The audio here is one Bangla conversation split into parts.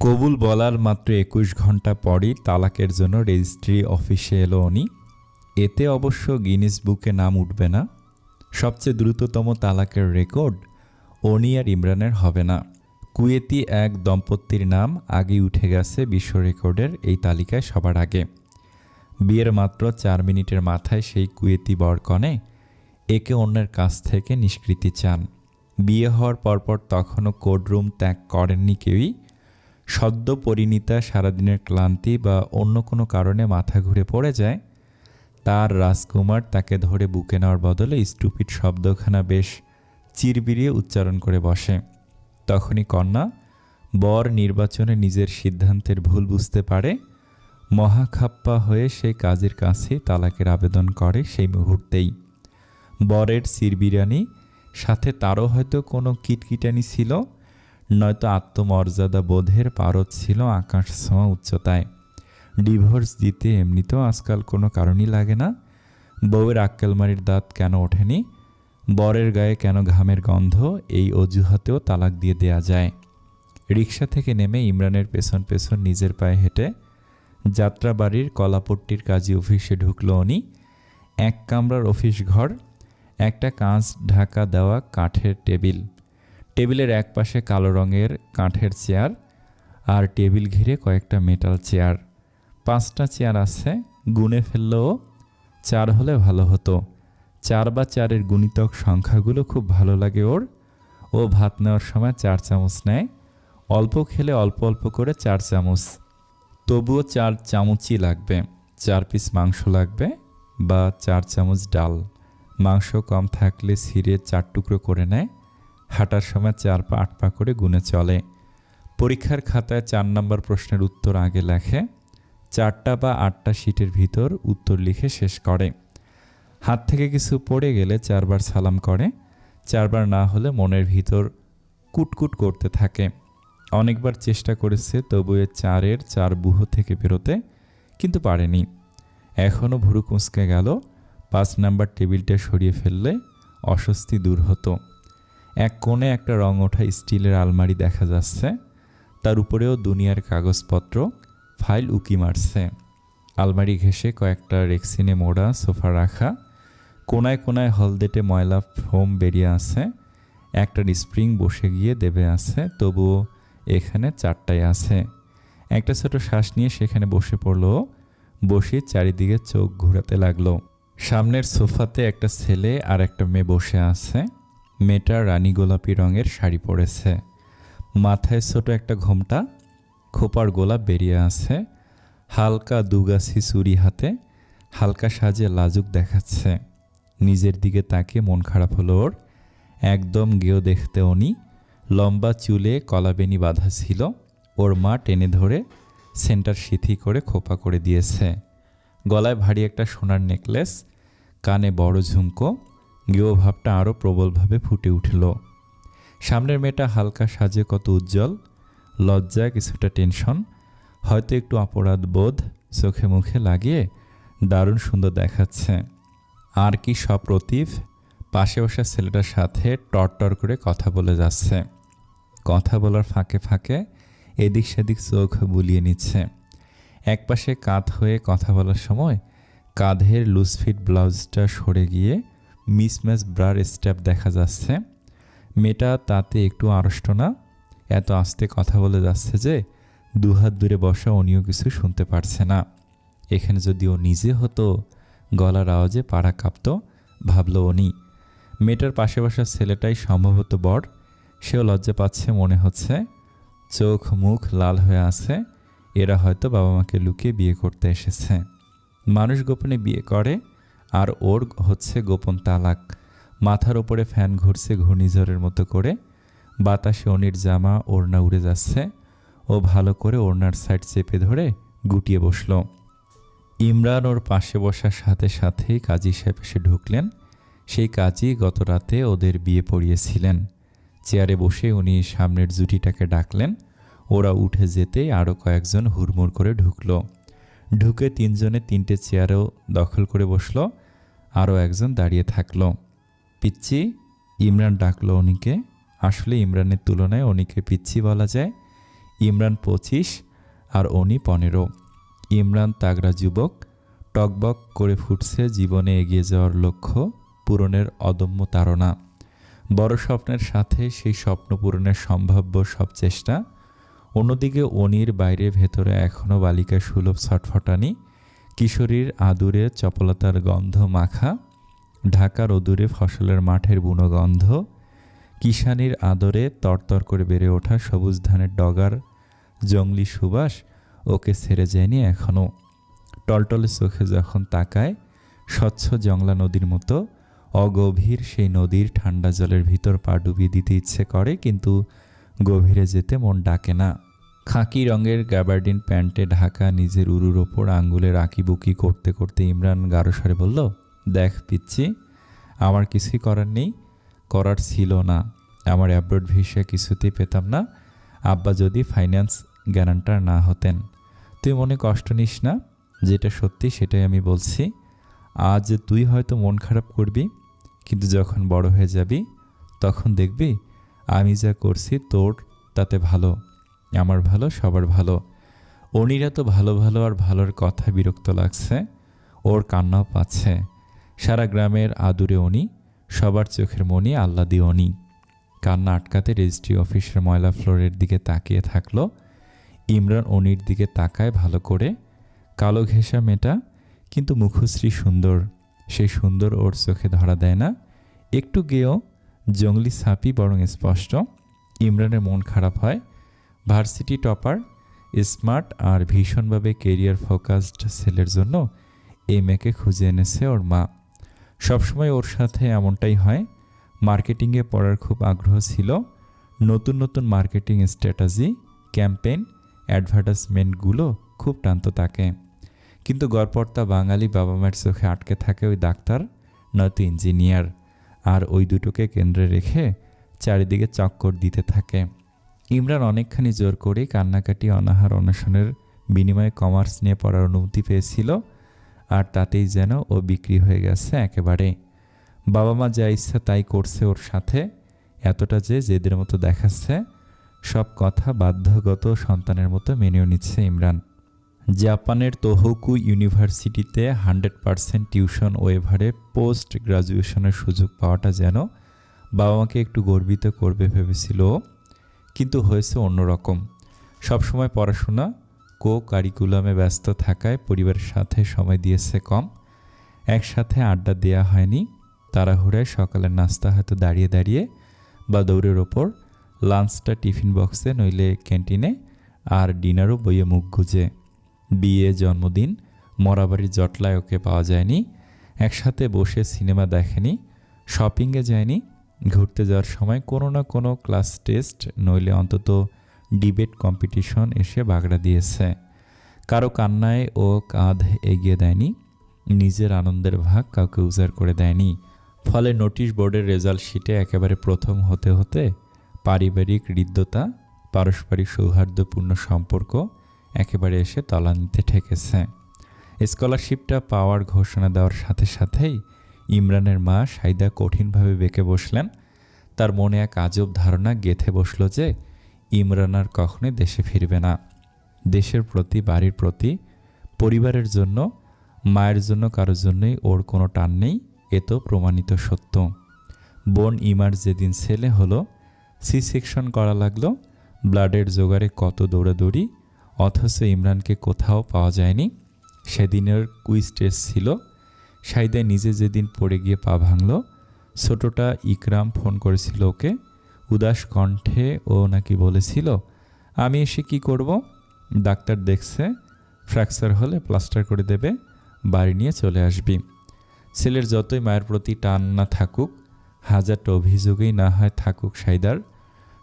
কবুল বলার মাত্র ২১ ঘন্টা পরই তালাকের জন্য রেজিস্ট্রি অফিসে এলো অনি। এতে অবশ্য গিনেস বুকে নাম উঠবে না, সবচেয়ে দ্রুততম তালাকের রেকর্ড অনি আর ইমরানের হবে না। কুয়েতি এক দম্পতির নাম আগেই উঠে গেছে বিশ্ব রেকর্ডের এই তালিকায় সবার আগে। বিয়ের মাত্র ৪ মিনিটের মাথায় সেই কুয়েতি বরকনে একে অন্যের কাছ থেকে নিষ্কৃতি চান। বিয়ে হওয়ার পরপর তখনও কোর্টরুম ত্যাগ করেননি কেউই। সদ্য পরিণীতা সারাদিনের ক্লান্তি বা অন্য কোনো কারণে মাথা ঘুরে পড়ে যায়, তার রাজকুমার তাকে ধরে বুকে নেওয়ার বদলে স্টুপিড শব্দখানা বেশ চিরবিরিয়ে উচ্চারণ করে বসে। তখনই কন্যা বর নির্বাচনে নিজের সিদ্ধান্তের ভুল বুঝতে পারে। মহাখাপ্পা হয়ে সেই কাজীর কাছেই তালাকের আবেদন করে সেই মুহূর্তেই। বরের চিরবিরানি, সাথে তারও হয়তো কোনো কিটকিটানি ছিল, নয়তো আত্মমর্যাদা বোধের পারদ ছিল আকাশ ছোঁয়া উচ্চতায়। ডিভোর্স দিতে এমনিতেও আজকাল কোনো কারণই লাগে না। বউয়ের আক্কেলমারির দাঁত কেন ওঠেনি, বরের গায়ে কেন ঘামের গন্ধ, এই অজুহাতেও তালাক দিয়ে দেয়া যায়। রিকশা থেকে নেমে ইমরানের পেছন পেছন নিজের পায়ে হেঁটে যাত্রাবাড়ির কলাপট্টির কাজী অফিসে ঢুকল উনি। এক কামরার অফিস ঘর, একটা কাঁচ ঢাকা দেওয়া কাঠের টেবিল, টেবিলের এক পাশে কালো রঙের কাঠের চেয়ার, আর টেবিল ঘিরে কয়েকটা মেটাল চেয়ার। 5টা চেয়ার আছে, গুনে ফেললেও 4 হলে ভালো হতো। 4 বা 4-এর গুণিতক সংখ্যাগুলো খুব ভালো লাগে ওর। ও ভাত নেওয়ার সময় 4 চামচ নেয়, অল্প খেলে অল্প অল্প করে 4 চামচ। তবুও 4 চামচই লাগবে। 4 পিস মাংস লাগবে বা 4 চামচ ডাল। মাংস কম থাকলে ছিঁড়ে 4 টুকরো করে নেয়। হাঁটার সময় 4 পা 8 পা করে গুনে চলে। পরীক্ষার খাতায় 4 নম্বর প্রশ্নের উত্তর আগে লেখে, 4টা বা 8টা শিটের ভিতর উত্তর লিখে শেষ করে। হাত থেকে কিছু পড়ে গেলে 4 বার সালাম করে। 4 বার না হলে মনের ভিতর কুটকুট করতে থাকে। অনেকবার চেষ্টা করেছে তবু 4-এর 4 বুহ থেকে বেরোতে, কিন্তু পারেনি। এখনও ভুরু কুঁচকে গেল। 5 নাম্বার টেবিলটা সরিয়ে ফেললে অস্বস্তি দূর হতো। এক কোণে একটা রং ওঠা স্টিলের আলমারি দেখা যাচ্ছে, তার উপরেও দুনিয়ার কাগজপত্র, ফাইল উকি মারছে। আলমারি ঘেঁষে কয়েকটা রেক্সিনে মোড়া সোফা রাখা, কোনায় কোনায় হলদেটে ময়লা ফোম বেরিয়ে আছে। একটা স্প্রিং বসে গিয়ে দেবে আছে, তবুও এখানে 4টাই আছে। একটা ছোট শ্বাস নিয়ে সেখানে বসে পড়লো। বসে চারিদিকে চোখ ঘোরাতে লাগলো। সামনের সোফাতে একটা ছেলে আর একটা মেয়ে বসে আছে। মেয়েটা রানী গোলাপি রঙের শাড়ি পরেছে, মাথায় ছোট একটা ঘোমটা, খোপার গোলাপ বেরিয়ে আছে। হালকা দুগাছি চুড়ি হাতে, হালকা সাজে লাজুক দেখাচ্ছে। নিজের দিকে তাকিয়ে মন খারাপ হলো ওর। একদম গেঁয়ো দেখতে উনি। লম্বা চুলে কলাবেনি বাঁধা ছিল। ওর মা টেনে ধরে সেন্টার সিথি করে খোপা করে দিয়েছে। গলায় ভারী একটা সোনার নেকলেস, কানে বড় ঝুমকো। গেঁয়ো ভাবটা আরও প্রবলভাবে ফুটে উঠল। সামনের মেয়েটা হালকা সাজে কত উজ্জ্বল, লজ্জা, কিছুটা টেনশন, হয়তো একটু অপরাধ বোধ চোখে মুখে লাগিয়ে দারুণ সুন্দর দেখাচ্ছে। আর কি সপ্রতিভ পাশে বসা ছেলেটার সাথে টরটর করে কথা বলে যাচ্ছে। কথা বলার ফাঁকে ফাঁকে এদিক সেদিক চোখ বুলিয়ে নিচ্ছে। একপাশে কাঁধ হয়ে কথা বলার সময় কাঁধের লুজফিট ব্লাউজটা সরে গিয়ে মিসম্যাচ ব্রার স্টেপ দেখা যাচ্ছে। মেয়েটা তাতে একটু আড়ষ্ট না, এত আস্তে কথা বলে যাচ্ছে যে দুহাত দূরে বসা উনিও কিছু শুনতে পারছে না। এখানে যদি ও নিজে হতো, গলার আওয়াজে পাড়া কাঁপত, ভাবল উনি। মেয়েটার পাশে বসা ছেলেটাই সম্ভবত বর। সেও লজ্জা পাচ্ছে মনে হচ্ছে, চোখ মুখ লাল হয়ে আছে। এরা হয়তো বাবা মাকে লুকিয়ে বিয়ে করতে এসেছে। মানুষ গোপনে বিয়ে করে, আর ওর হচ্ছে গোপন তালাক। মাথার ওপরে ফ্যান ঘুরছে ঘূর্ণিঝড়ের মতো করে। বাতাসে অনির জামা ওড়না উড়ে যাচ্ছে। ও ভালো করে ওড়নার সাইড চেপে ধরে গুটিয়ে বসল। ইমরান ওর পাশে বসার সাথে সাথেই কাজী সাহেব এসে ঢুকলেন। সেই কাজী গত রাতে ওদের বিয়ে পড়িয়েছিলেন। চেয়ারে বসে উনি সামনের জুটিটাকে ডাকলেন। ওরা উঠে যেতেই আরও কয়েকজন হুড়মুড় করে ঢুকলো। ঢুকে 3 জনে 3টে চেয়ারও দখল করে বসলো। আরও একজন দাঁড়িয়ে থাকলো। পিচ্চি, ইমরান ডাকলো উনিকে। আসলে ইমরানের তুলনায় উনিকে পিচ্চি বলা যায়। ইমরান 25 আর উনি 15। ইমরান তাগড়া যুবক, টকবক করে ফুটছে জীবনে এগিয়ে যাওয়ার লক্ষ্য পূরণের অদম্য তাড়না। বড় স্বপ্নের সাথে সেই স্বপ্ন পূরণের সম্ভাব্য সব চেষ্টা। অন্যদিকে অনির বাইরে ভেতরে এখনও বালিকা সুলভ ছটফটানি, কিশোরীর আদুরে চপলতার গন্ধ মাখা, ঢাকার অদূরে ফসলের মাঠের বুনো গন্ধ, কিষানির আদরে তরতর করে বেড়ে ওঠা সবুজ ধানের ডগার জংলি সুবাস ওকে ছেড়ে যায়নি এখনও। টলটলে চোখে যখন তাকায় স্বচ্ছ জংলা নদীর মতো অগভীর সেই নদীর ঠান্ডা জলের ভিতর পা ডুবিয়ে দিতে ইচ্ছে করে, কিন্তু গভীরে যেতে মন ডাকে না। খাকি রঙের গ্যাবার্ডিন প্যান্টে ঢাকা নিজের উরুর ওপর আঙ্গুলের আঁকিবুকি করতে করতে ইমরান গাঢ়স্বরে বলল, দেখ পিচ্ছি, আমার কিছুই করার নেই, করার ছিল না। আমার অ্যাব্রড ভিসা কিছুতেই পেতাম না আব্বা যদি ফাইন্যান্স গ্যারান্টার না হতেন। তুই মনে কষ্ট নিস না, যেটা সত্যি সেটাই আমি বলছি। আজ তুই হয়তো মন খারাপ করবি, কিন্তু যখন বড় হয়ে যাবি তখন দেখবি আমি যা করছি তোর তাতে ভালো, আমার ভালো, সবার ভালো। অনিরা তো ভালো ভালো আর ভালোর কথা বিরক্ত লাগছে, ওর কান্নাও পাচ্ছে। সারা গ্রামের আদুরে অনি, সবার চোখের মনি আহ্লাদি অনি। কান্না আটকাতে রেজিস্ট্রি অফিসের ময়লা ফ্লোরের দিকে তাকিয়ে থাকলো। ইমরান অনির দিকে তাকায় ভালো করে। কালো ঘেঁষা মেয়েটা, কিন্তু মুখশ্রী সুন্দর। সেই সুন্দর ওর চোখে ধরা দেয় না। একটু গেয়েও জঙ্গলি সাপি বরং স্পষ্ট। ইমরানের মন খারাপ হয়। ভার্সিটি টপার, স্মার্ট আর ভীষণভাবে কেরিয়ার ফোকাসড ছেলের জন্য এই মেয়েকে খুঁজে এনেছে ওর মা। সবসময় ওর সাথে এমনটাই হয়। মার্কেটিংয়ে পড়ার খুব আগ্রহ ছিল। নতুন নতুন মার্কেটিং স্ট্র্যাটেজি, ক্যাম্পেইন, অ্যাডভার্টাইজমেন্টগুলো খুব টানত তাকে। কিন্তু গড়পড়তা বাঙালি বাবা মায়ের চোখে আটকে থাকে ওই ডাক্তার নয়তো ইঞ্জিনিয়ার, আর ওই দুটোকে কেন্দ্রে রেখে চারিদিকে চক্কর দিতে থাকে। ইমরান অনেকখানি জোর করে কান্নাকাটি অনাহার অনশনের বিনিময়ে কমার্স নিয়ে পড়ার অনুমতি পেয়েছিল, আর তাতেই যেন ও বিক্রি হয়ে গেছে একেবারে। বাবা মা যা ইচ্ছা তাই করছে ওর সাথে, এতটা যে জেদের মতো দেখাচ্ছে। সব কথা বাধ্যগত সন্তানের মতো মেনেও নিচ্ছে ইমরান। জাপানের তোহোকু ইউনিভার্সিটিতে 100% টিউশন ওয়েভারে পোস্ট গ্রাজুয়েশনের সুযোগ পাওয়াটা যেন বাবা মাকে একটু গর্বিত করবে ভেবেছিল, কিন্তু হয়েছে অন্যরকম। সবসময় পড়াশোনা, কারিকুলামে ব্যস্ত থাকায় পরিবারের সাথে সময় দিয়েছে কম। একসাথে আড্ডা দেওয়া হয়নি। তাড়াহুড়ায় সকালের নাস্তা হয়তো দাঁড়িয়ে দাঁড়িয়ে বা দৌড়ের ওপর, লাঞ্চটা টিফিন বক্সে নইলে ক্যান্টিনে, আর ডিনারও বইয়ে মুখ গুজে। বিয়ে, জন্মদিন, মরাবাড়ির জটলায় ওকে পাওয়া যায়নি। একসাথে বসে সিনেমা দেখেনি, শপিংয়ে যায়নি। ঘুরতে যাওয়ার সময় কোনো না কোনো ক্লাস টেস্ট নইলে অন্তত ডিবেট কম্পিটিশন এসে বাগড়া দিয়েছে। কারো কান্নায় ও কাঁধ এগিয়ে দেয়নি, নিজের আনন্দের ভাগ কাউকে উজাড় করে দেয়নি। ফলে নোটিশ বোর্ডের রেজাল্ট শিটে একেবারে প্রথম হতে হতে পারিবারিক হৃদ্যতা, পারস্পরিক সৌহার্দ্যপূর্ণ সম্পর্ক একেবারে এসে তলানিতে ঠেকেছে। স্কলারশিপটা পাওয়ার ঘোষণা দেওয়ার সাথে সাথেই ইমরানের মা সাইদা কঠিনভাবে বেঁকে বসলেন। তার মনে এক আজব ধারণা গেঁথে বসল যে ইমরান আর কখনোই দেশে ফিরবে না। দেশের প্রতি, বাড়ির প্রতি, পরিবারের জন্য, মায়ের জন্য কারোর জন্যই ওর কোনো টান নেই, এ তো প্রমাণিত সত্য। বোন ইমার যেদিন ছেলে হলো, সি সেকশন করা লাগলো, ব্লাডের জোগাড়ে কত দৌড়াদৌড়ি, অথচ ইমরানকে কোথাও পাওয়া যায়নি। সেদিনের কুইজ টেস্ট ছিল। সাইদা নিজে যেদিন পড়ে গিয়ে পা ভাঙল, ছোটটা ইকরাম ফোন করেছিল ওকে। উদাস কণ্ঠে ও নাকি বলেছিল, আমি এসে কি করব? ডাক্তার দেখছে, ফ্র্যাকচার হলে প্লাস্টার করে দেবে, বাড়ি নিয়ে চলে আসবি। ছেলের যতই মায়ের প্রতি টান না থাকুক, হাজারটা অভিযোগেই না হয় থাকুক সাইদার,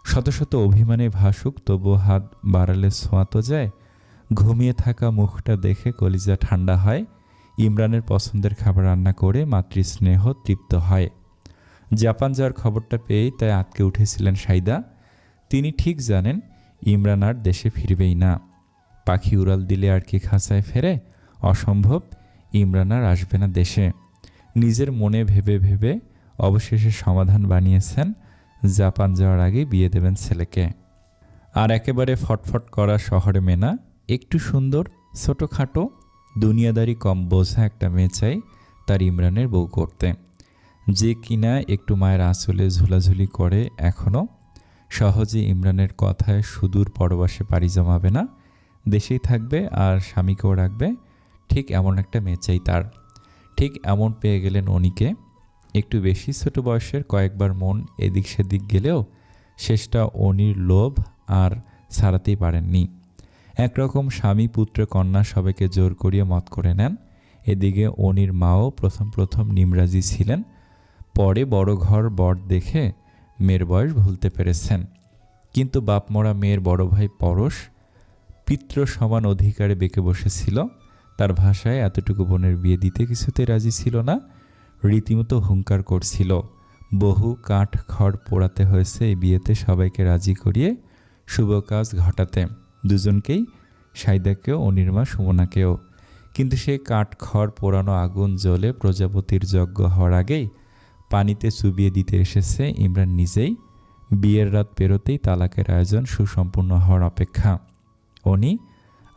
শত শত অভিমানে ভাসুক, তবু হাত বাড়ালে ছোঁয়া তো যায়। ঘুমিয়ে থাকা মুখটা দেখে কলিজা ঠান্ডা হয়। ইমরানের পছন্দের খাবার রান্না করে মাতৃস্নেহ তৃপ্ত হয়। জাপান যাওয়ার খবরটা পেয়েই তাই আটকে উঠেছিলেন সাইদা। তিনি ঠিক জানেন ইমরান আর দেশে ফিরবেই না। পাখি উড়াল দিলে আর কি খাঁচায় ফেরে? অসম্ভব, ইমরান আর আসবে না দেশে। নিজের মনে ভেবে ভেবে অবশেষে সমাধান বানিয়েছেন, জাপান যাওয়ার আগে বিয়ে দেবেন ছেলেকে। আর একেবারে ফটফট করা শহরে মেয়ে না, একটু সুন্দর, ছোটোখাটো, দুনিয়াদারি কম বোঝা একটা মেয়ে চাই তার ইমরানের বউ করতে, যে কিনা একটু মায়ের আঁচলে ঝুলাঝুলি করে, এখনও সহজে ইমরানের কথায় সুদূর পরবাসে পাড়ি জমাবে না, দেশেই থাকবে আর স্বামীকেও রাখবে। ঠিক এমন একটা মেয়ে চাই তার। ঠিক এমন পেয়ে গেলেন অনিকে। একটু বেশি ছোট বয়সের, কয়েকবার মন এদিক সেদিক গেলেও শেষটা অনির লোভ আর ছাড়াতেই পারেননি। একরকম স্বামী পুত্র কন্যা সবাইকে জোর করিয়ে মত করে নেন। এদিকে অনির মাও প্রথম প্রথম নিমরাজি ছিলেন, পরে বড় ঘর বর দেখে মেয়ের বয়স ভুলতে পেরেছেন। কিন্তু বাপমরা মেয়ের বড় ভাই পরশ পিতৃ সমান অধিকারে বেঁকে বসেছিল। তার ভাষায় এতটুকু বোনের বিয়ে দিতে কিছুতে রাজি ছিল না, রীতিমতো হুঙ্কার করছিল। বহু কাঠ খড় পোড়াতে হয়েছে এই বিয়েতে সবাইকে রাজি করিয়ে শুভ কাজ ঘটাতে, দুজনকেই, সাইদাকেও, অনির্মা, সুমনাকেও। কিন্তু সে কাঠ খড় পোড়ানো আগুন জ্বলে প্রজাপতির যজ্ঞ হওয়ার আগেই পানিতে চুবিয়ে দিতে এসেছে ইমরান নিজেই। বিয়ের রাত পেরোতেই তালাকের আয়োজন সুসম্পূর্ণ হওয়ার অপেক্ষা। অনি,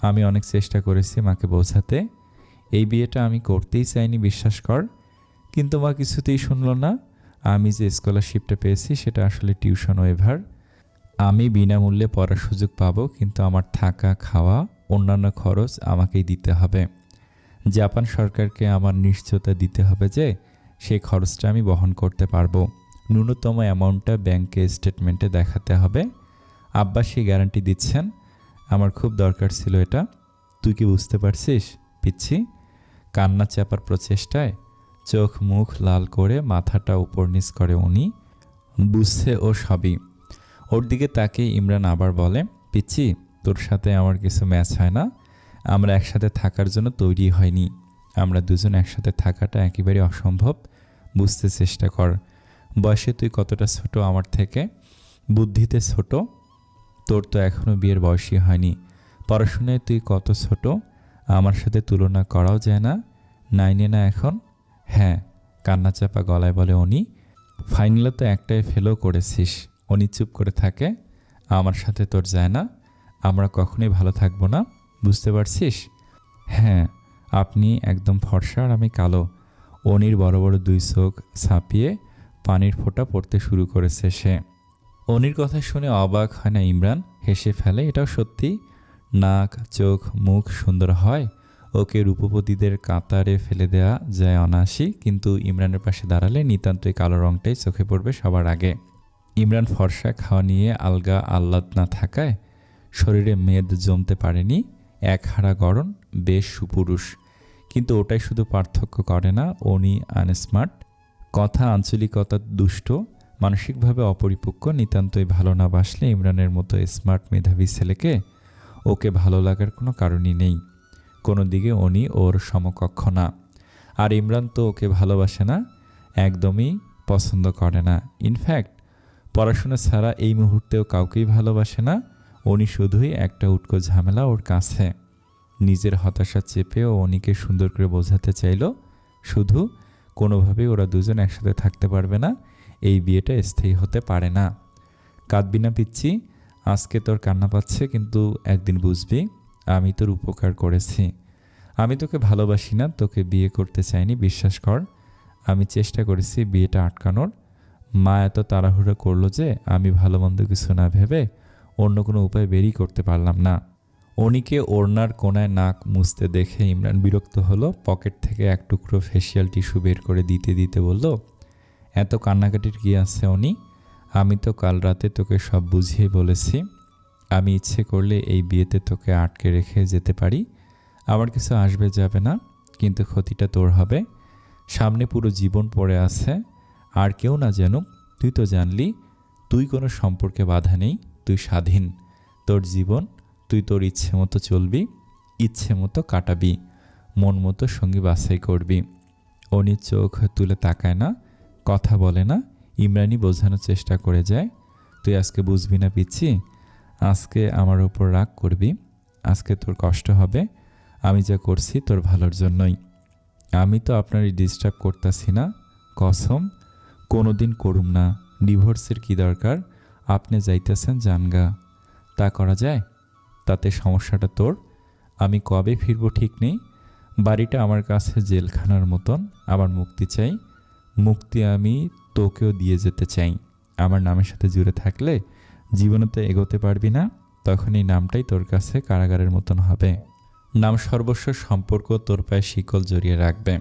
আমি অনেক চেষ্টা করেছি মাকে বোঝাতে, এই বিয়েটা আমি করতেই চাইনি, বিশ্বাস কর। কিন্তু মা কিছুতেই শুনল না। আমি যে স্কলারশিপটা পেয়েছি সেটা আসলে টিউশন ওয়েভার। আমি বিনামূল্যে পড়ার সুযোগ পাবো, কিন্তু আমার থাকা, খাওয়া, অন্যান্য খরচ আমাকেই দিতে হবে। জাপান সরকারকে আমার নিশ্চয়তা দিতে হবে যে সেই খরচটা আমি বহন করতে পারবো। ন্যূনতম অ্যামাউন্টটা ব্যাংকে স্টেটমেন্টে দেখাতে হবে। আব্বা সেই গ্যারান্টি দিচ্ছেন। আমার খুব দরকার ছিল এটা। তুই কি বুঝতে পারছিস পিচ্ছি? কান্না চাপার প্রচেষ্টায় চোখ মুখ লাল করে মাথাটা উপর নিচ করে উনি। বুঝছে ও সবই। ওর দিকে তাকিয়ে ইমরান আবার বলে, পিচ্ছি, তোর সাথে আমার কিছু ম্যাচ হয় না। আমরা একসাথে থাকার জন্য তৈরি হয়নি। আমরা দুজন একসাথে থাকাটা একেবারে অসম্ভব। বুঝতে চেষ্টা কর। বয়সে তুই কতটা ছোট আমার থেকে, বুদ্ধিতে ছোট। তোর তো এখনও বিয়ের বয়সই হয়নি। পড়াশোনায় তুই কত ছোট, আমার সাথে তুলনা করাও যায় না। 9 না এখন? হ্যাঁ, কান্না চাপা গলায় বলে উনি। ফাইনালে তো একটাই ফেলও করেছিস। উনি চুপ করে থাকে। আমার সাথে তোর যায় না। আমরা কখনোই ভালো থাকবো না, বুঝতে পারছিস? হ্যাঁ, আপনি একদম ফর্সা আর আমি কালো। অনির বড় বড় দুই চোখ ছাপিয়ে পানির ফোঁটা পড়তে শুরু করেছে সে। অনির কথা শুনে অবাক হয় না ইমরান, হেসে ফেলে। এটাও সত্যি, নাক, চোখ, মুখ সুন্দর হয়, ওকে রূপপতিদের কাতারে ফেলে দেয়া যায় অনায়াসই। কিন্তু ইমরানের পাশে দাঁড়ালে নিতান্তই কালো রঙটাই চোখে পড়বে সবার আগে। ইমরান ফর্সা, খাওয়া নিয়ে আলগা আহ্লাদ না থাকায় শরীরে মেদ জমতে পারেনি। এক হাড়া গড়ন, বেশ সুপুরুষ। কিন্তু ওটাই শুধু পার্থক্য করে না উনি আনস্মার্ট, কথা আঞ্চলিকতা দুষ্ট, মানসিকভাবে অপরিপক্ক। নিতান্তই ভালো না বাসলে ইমরানের মতো স্মার্ট মেধাবী ছেলেকে ওকে ভালো লাগার কোনো কারণই নেই। কোনো দিকে উনি ওর সমকক্ষ না। আর ইমরান তো ওকে ভালোবাসে না, একদমই পছন্দ করে না। ইনফ্যাক্ট পড়াশোনা ছাড়া এই মুহূর্তেও কাউকেই ভালোবাসে না। উনি শুধুই একটা উটকো ঝামেলা ওর কাছে। নিজের হতাশা চেপে ও উনিকে সুন্দর করে বোঝাতে চাইল, শুধু কোনোভাবেই ওরা দুজন একসাথে থাকতে পারবে না, এই বিয়েটা স্থায়ী হতে পারে না। কাঁদবি না পিচ্ছি, আজকে তোর কান্না পাচ্ছে, কিন্তু একদিন বুঝবি আমি তোর উপকার করেছি। আমি তোকে ভালোবাসি না, তোকে বিয়ে করতে চাইনি, বিশ্বাস কর। আমি চেষ্টা করেছি বিয়েটা আটকানোর। মা এত তাড়াহুড়ো করলো যে আমি ভালো মন্দ কিছু না ভেবে অন্য কোনো উপায় বেরই করতে পারলাম না। অনিকে ওড়নার কোনায় নাক মুছতে দেখে ইমরান বিরক্ত হলো। পকেট থেকে এক টুকরো ফেসিয়াল টিস্যু বের করে দিতে দিতে বলল, এত কান্নাকাটির কি আছে অনি? আমি তো কাল রাতে তোকে সব বুঝিয়ে বলেছি। আমি ইচ্ছে করলে এই বিয়েতে তোকে আটকে রেখে যেতে পারি। আমার কিছু আসবে যাবে না, কিন্তু ক্ষতিটা তোর হবে। সামনে পুরো জীবন পড়ে আছে, আর কেউ না জানুক। তুই তো জানলি তুই কোনো সম্পর্কে বাধা নেই, তুই স্বাধীন। তোর জীবন তুই তোর ইচ্ছে মতো চলবি, ইচ্ছে মতো কাটাবি, মন মতো সঙ্গী বাছাই করবি। অনি চোখ তুলে তাকায় না, কথা বলে না। ইমরানই বোঝানোর চেষ্টা করে যায়, তুই আজকে বুঝবি না পিচ্ছি। আজকে আমার ওপর রাগ করবি, আজকে তোর কষ্ট হবে। আমি যা করছি তোর ভালোর জন্যই। আমি তো আপনারই ডিস্টার্ব করতেছি না, কসম কোনো দিন করুম না। ডিভোর্সের কি দরকার? আপনি যাইতেছেন জানগা। তা করা যায়? তাতে সমস্যাটা তোর। আমি কবে ফিরবো ঠিক নেই। বাড়িটা আমার কাছে জেলখানার মতন। আমার মুক্তি চাই। মুক্তি আমি তোকেও দিয়ে যেতে চাই। আমার নামের সাথে জুড়ে থাকলে জীবনে তো এগোতে পারবি না। তখন এই নামটাই তোর কাছে কারাগারের মতন হবে। নাম সর্বস্ব সম্পর্ক তোর পায়ে শিকল জড়িয়ে রাখবে।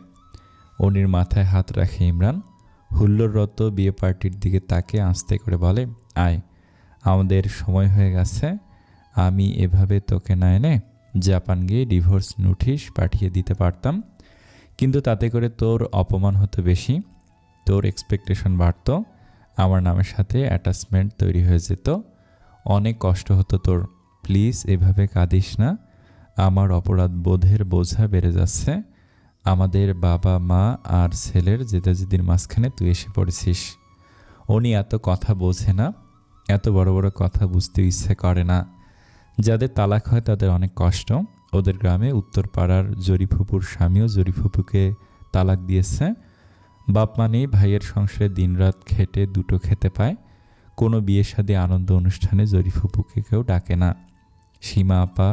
অনির মাথায় হাত রাখে ইমরান। হুল্লোড়রত বিয়ে পার্টির দিকে তাকে আস্তে করে বলে, আয়, আমাদের সময় হয়ে গেছে। আমি এভাবে তোকে না এনে জাপান গিয়ে ডিভোর্স নোটিশ পাঠিয়ে দিতে পারতাম, কিন্তু তাতে করে তোর অপমান হতো বেশি, তোর এক্সপেকটেশন বাড়ত, আমার নামের সাথে অ্যাটাচমেন্ট তৈরি হয়ে যেত, অনেক কষ্ট হতো তোর। প্লিজ এভাবে কাঁদিস না। আমার অপরাধ বোধের বোঝা বেড়ে যাচ্ছে। আমাদের বাবা মা আর ছেলের জেদাজেদির মাঝখানে তুই এসে পড়েছিস। উনি এত কথা বোঝে না, এত বড় বড় কথা বুঝতে ইচ্ছে করে না। যাদের তালাক হয় তাদের অনেক কষ্ট। ওদের গ্রামে উত্তরপাড়ার জরিফুপুর স্বামীও জরিফুপুকে তালাক দিয়েছে। বাপ মানেই ভাইয়ের সংসারে দিনরাত খেটে দুটো খেতে পায়। কোনো বিয়ে শাদী আনন্দ অনুষ্ঠানে জরিফুপুকে কেউ ডাকে না। সীমা আপা,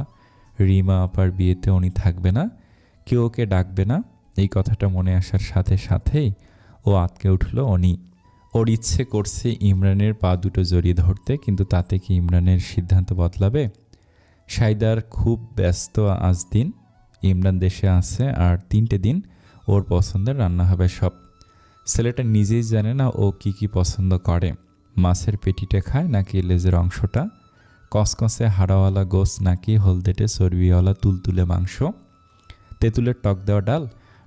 রিমা আপার বিয়েতে উনি থাকবে না, কেউ ওকে ডাকবে না। এই কথাটা মনে আসার সাথে সাথেই ও আঁতকে উঠল অনি। ওর ইচ্ছে করছে ইমরানের পা দুটো জড়িয়ে ধরতে, কিন্তু তাতে কি ইমরানের সিদ্ধান্ত বদলাবে? সাইদার খুব ব্যস্ত আজ দিন। ইমরান দেশে আছে আর 3টে দিন ওর পছন্দের রান্না হবে সব। ছেলেটা নিজেই জানে না ও কি কি পছন্দ করে। মাছের পেটিটা খায় নাকি লেজের অংশটা, কসকসে হাড়াওয়ালা গোস নাকি হলদেটে চর্বিওয়ালা তুলতুলে মাংস, তেঁতুলের টক দেওয়া ডাল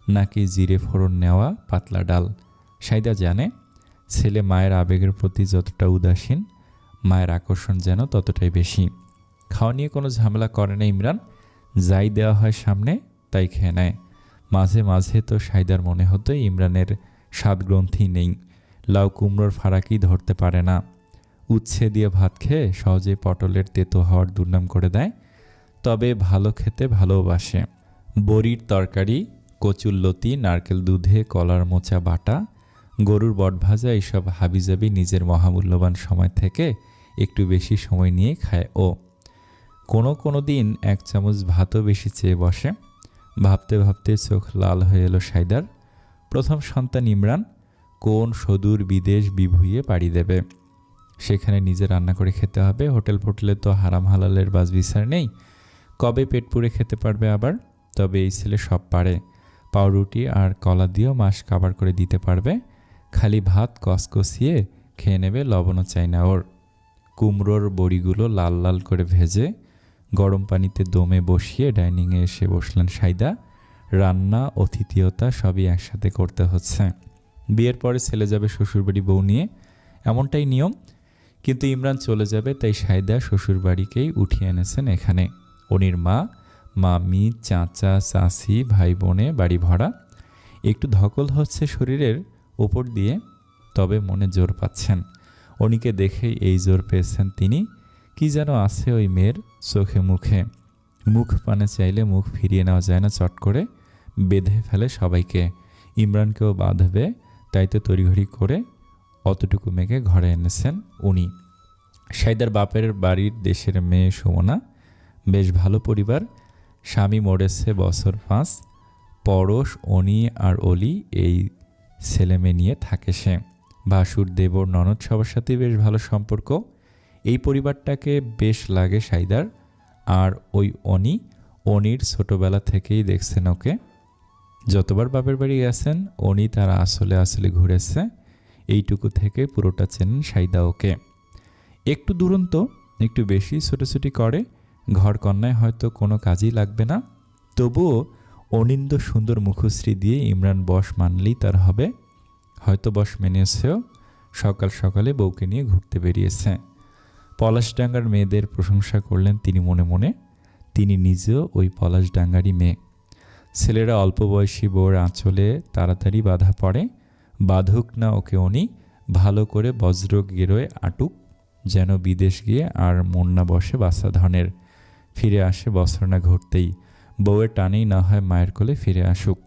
নাকি জিরে ফোড়ন নেওয়া পাতলা ডাল। সাইদা জানে ছেলে মায়ের আবেগের প্রতি যতটা উদাসীন, মায়ের আকর্ষণ যেন ততটাই বেশি। খাওয়া নিয়ে কোনো ঝামেলা করে না ইমরান। যাই দেওয়া হয় সামনে তাই খেয়ে নেয়। মাঝে মাঝে তো সাইদার মনে হতো ইমরানের স্বাদগ্রন্থি নেই, লাউ কুমড়োর ফারাকি ধরতে পারে না। উচ্ছে দিয়ে ভাত খেয়ে সহজে পটলের তেতো হওয়ার দুর্নাম করে দেয়। তবে ভালো খেতে ভালোবাসে। বড়ির তরকারি, কচুরলতি, নারকেল দুধে কলার মোচা বাটা, গরুর বটভাজা, এইসব হাবিজাবি নিজের মহামূল্যবান সময় থেকে একটু বেশি সময় নিয়ে খায় ও। কোনো দিন 1 চামচ ভাতও বেশি চেয়ে বসে। ভাবতে ভাবতে চোখ লাল হয়ে এলো সাইদার। প্রথম সন্তান ইমরান কোন সুদূর বিদেশ বিভুঁইয়ে পাড়ি দেবে। সেখানে নিজে রান্না করে খেতে হবে। হোটেল ফোটেলে তো হারাম হালালের বাজবিচার নেই। কবে পেট পুড়ে খেতে পারবে আবার? তবে এই ছেলে সব পারে। পাউরুটি আর কলা দিয়েও মাস কাবার করে দিতে পারবে। খালি ভাত কসকসিয়ে খেয়ে নেবে, লবণও চাই না ওর। কুমড়োর বড়িগুলো লাল লাল করে ভেজে গরম পানিতে দমে বসিয়ে ডাইনিংয়ে এসে বসলেন সাইদা। রান্না, অতিথিয়তা সবই একসাথে করতে হচ্ছে। বিয়ের পরে ছেলে যাবে শ্বশুরবাড়ি বউ নিয়ে, এমনটাই নিয়ম। কিন্তু ইমরান চলে যাবে, তাই সাইদা শ্বশুরবাড়িকেই উঠিয়ে এনেছেন এখানে। অনির মা, মামি, চাচা, চাচি, ভাই বোনে বাড়ি ভরা। একটু ধকল হচ্ছে শরীরের ওপর দিয়ে, তবে মনে জোর পাচ্ছেন। অনিকে দেখেই এই জোর পেয়েছেন তিনি। কি যেন আছে ওই মেয়ের চোখে মুখে। মুখ পানে চাইলে মুখ ফিরিয়ে নেওয়া যায় না, চট করে বেঁধে ফেলে সবাইকে। ইমরানকেও বাঁধবে, তাই তো তড়িঘড়ি করে অতটুকু মেয়েকে ঘরে এনেছেন উনি। সাইদার বাপের বাড়ির দেশের মেয়ে সুমনা, বেশ ভালো পরিবার। স্বামী মরেছে বছর 5। পরশ, অনি আর অলি এই ছেলে মেয়ে নিয়ে থাকে সে। ভাসুর, দেবর, ননদ সবার সাথেই বেশ ভালো সম্পর্ক। এই পরিবারটাকে বেশ লাগে সাইদার। আর ওই অনির ছোটবেলা থেকেই দেখছেন ওকে। যতবার বাপের বাড়ি গেছেন অনি তার আসলে ঘুরেছে। এইটুকু থেকে পুরোটা চেনেন সাইদা ওকে। একটু দুরন্ত, একটু বেশি ছোটাছুটি করে। ঘর কন্যায় হয়তো কোনো কাজই লাগবে না, তবুও অনিন্দ সুন্দর মুখশ্রী দিয়ে ইমরান বস মানলেই তার হবে। হয়তো বস মেনেছেও। সকাল সকালে বউকে নিয়ে ঘুরতে বেরিয়েছে। পলাশডাঙ্গার মেয়েদের প্রশংসা করলেন তিনি মনে মনে। তিনি নিজেও ওই পলাশডাঙ্গারই মেয়ে। ছেলেরা অল্প বয়সী বউর আঁচলে তাড়াতাড়ি বাধা পড়ে। বাঁধুক না ওকে উনি, ভালো করে বজ্র গেরোয় আটুক, যেন বিদেশ গিয়ে আর মন না বসে বাচ্চা ধনের। ফিরে আসে বছর না ঘুরতেই, বউয়ের টানেই না হয় মায়ের কোলে ফিরে আসুক।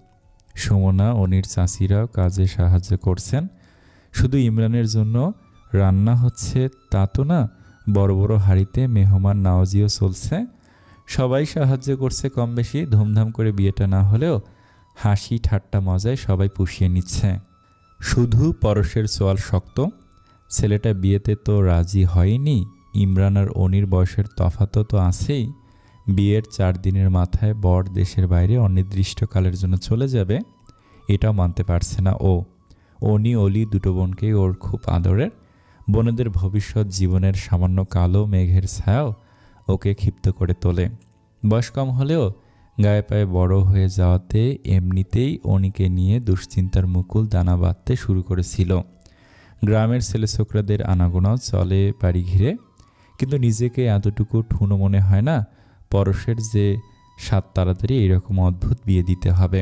সুমনা, অনির চাচিরাও কাজে সাহায্য করছেন। শুধু ইমরানের জন্য রান্না হচ্ছে তা তো না, বড় বড় হাঁড়িতে মেহমান নাওয়াজিও চলছে। সবাই সাহায্য করছে কম বেশি। ধুমধাম করে বিয়েটা না হলেও হাসি ঠাট্টা মজায় সবাই পুষিয়ে নিচ্ছে। শুধু পরশের চোয়াল শক্ত। ছেলেটা বিয়েতে তো রাজি হয়নি। ইমরান আর অনির বয়সের তফাতও তো আছেই। বিয়ের 4 দিনের মাথায় বর দেশের বাইরে অনির্দিষ্টকালের জন্য চলে যাবে, এটাও মানতে পারছে না ও। অনি অলি দুটো বোনকেই ওর খুব আদরের। বোনেদের ভবিষ্যৎ জীবনের সামান্য কালো মেঘের ছায়াও ওকে ক্ষিপ্ত করে তোলে। বয়স কম হলেও গায়ে পায়ে বড় হয়ে যাওয়াতে এমনিতেই অনিকে নিয়ে দুশ্চিন্তার মুকুল দানা বাঁধতে শুরু করেছিল। গ্রামের ছেলেছোকরাদের আনাগোনাও চলে বাড়ি ঘিরে, কিন্তু নিজেকে এতটুকু ঠুনো মনে হয় না পরশের যে সাত তাড়াতাড়ি এরকম অদ্ভুত বিয়ে দিতে হবে।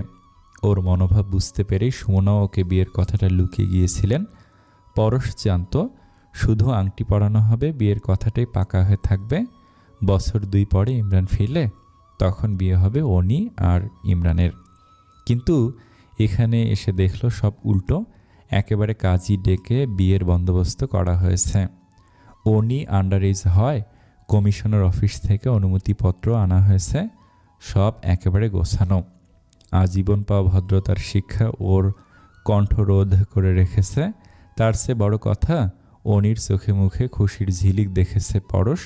ওর মনোভাব বুঝতে পেরেই সুমনাও ওকে বিয়ের কথাটা লুকিয়ে গিয়েছিলেন। পরশ জানত শুধু আংটি পরানো হবে, বিয়ের কথাটাই পাকা হয়ে থাকবে। বছর 2 পরে ইমরান ফিরলে তখন বিয়ে হবে অনি আর ইমরানের। কিন্তু এখানে এসে দেখলো সব উল্টো। একেবারে কাজী ডেকে বিয়ের বন্দোবস্ত করা হয়েছে। অনি আন্ডার এজ হয়, কমিশনার অফিস থেকে অনুমতিপত্র আনা হয়েছে। সব একেবারে গোছানো। আজীবন পাওয়া ভদ্রতার শিক্ষা ওর কণ্ঠরোধ করে রেখেছে। তার চেয়ে বড় কথা, অনির চোখে মুখে খুশির ঝিলিক দেখেছে পরশ।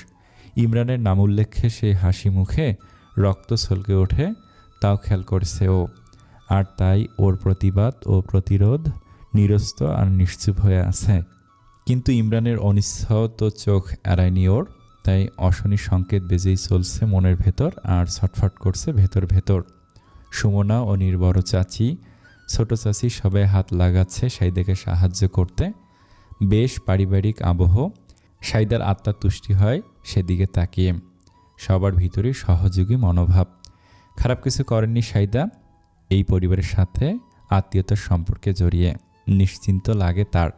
ইমরানের নাম উল্লেখে সেই হাসি মুখে রক্ত ছলকে ওঠে, তাও খেয়াল করছে ও। আর তাই ওর প্রতিবাদ ও প্রতিরোধ নিরস্ত আর নিশ্চুপ হয়ে আছে। কিন্তু ইমরানের অনিচ্ছাও চোখ এড়ায়নি ওর। তাই অশনি সংকেত বেজেই চলছে মনের ভেতর, আর ছটফট করছে ভেতর ভেতর। সুমনা, অনির বড় চাচি, ছোট চাচি সবাই হাত লাগাচ্ছে সাইদাকে সাহায্য করতে। বেশ পারিবারিক আবহ। সাইদার আত্মা তুষ্টি হয় সেদিকে তাকিয়ে। সবার ভিতরে সহযোগী মনোভাব। খারাপ কিছু করেননি সাইদা। এই পরিবারের সাথে আত্মীয়তার সম্পর্কে জড়িয়ে নিশ্চিন্ত লাগে তার।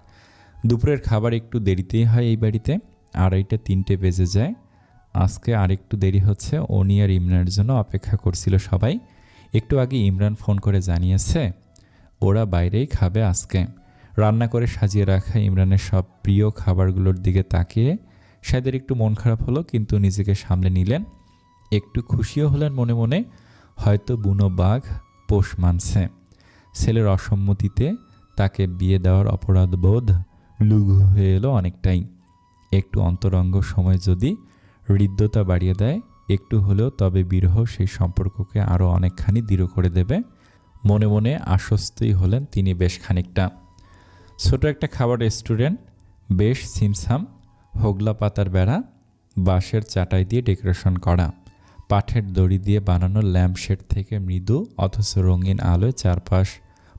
দুপুরের খাবার একটু দেরিতেই হয় এই বাড়িতে। 2:30-3টে বেজে যায়। আজকে আরেকটু দেরি হচ্ছে। অনি আর ইমরানের জন্য অপেক্ষা করছিল সবাই। একটু আগে ইমরান ফোন করে জানিয়েছে ওরা বাইরেই খাবে আজকে। রান্না করে সাজিয়ে রাখা ইমরানের সব প্রিয় খাবারগুলোর দিকে তাকিয়ে সাইদের একটু মন খারাপ হলো, কিন্তু নিজেকে সামলে নিলেন। একটু খুশিও হলেন মনে মনে, হয়তো বুনো বাঘ পোষ মানছে। ছেলের অসম্মতিতে তাকে বিয়ে দেওয়ার অপরাধবোধ লঘু হয়ে এলো অনেকটাই। একটু অন্তরঙ্গ সময় যদি হৃদ্যতা বাড়িয়ে দেয় একটু হলেও, তবে বিরহ সেই সম্পর্ককে আরও অনেকখানি দৃঢ় করে দেবে। মনে মনে আশ্বস্তই হলেন তিনি বেশ খানিকটা। ছোট একটা খাবার রেস্টুরেন্ট, বেশ ছিমছাম। হোগলা পাতার বেড়া, বাঁশের চাটাই দিয়ে ডেকোরেশন করা। পাঠের দড়ি দিয়ে বানানো ল্যাম্পশেড থেকে মৃদু অথচ রঙিন আলোয় চারপাশ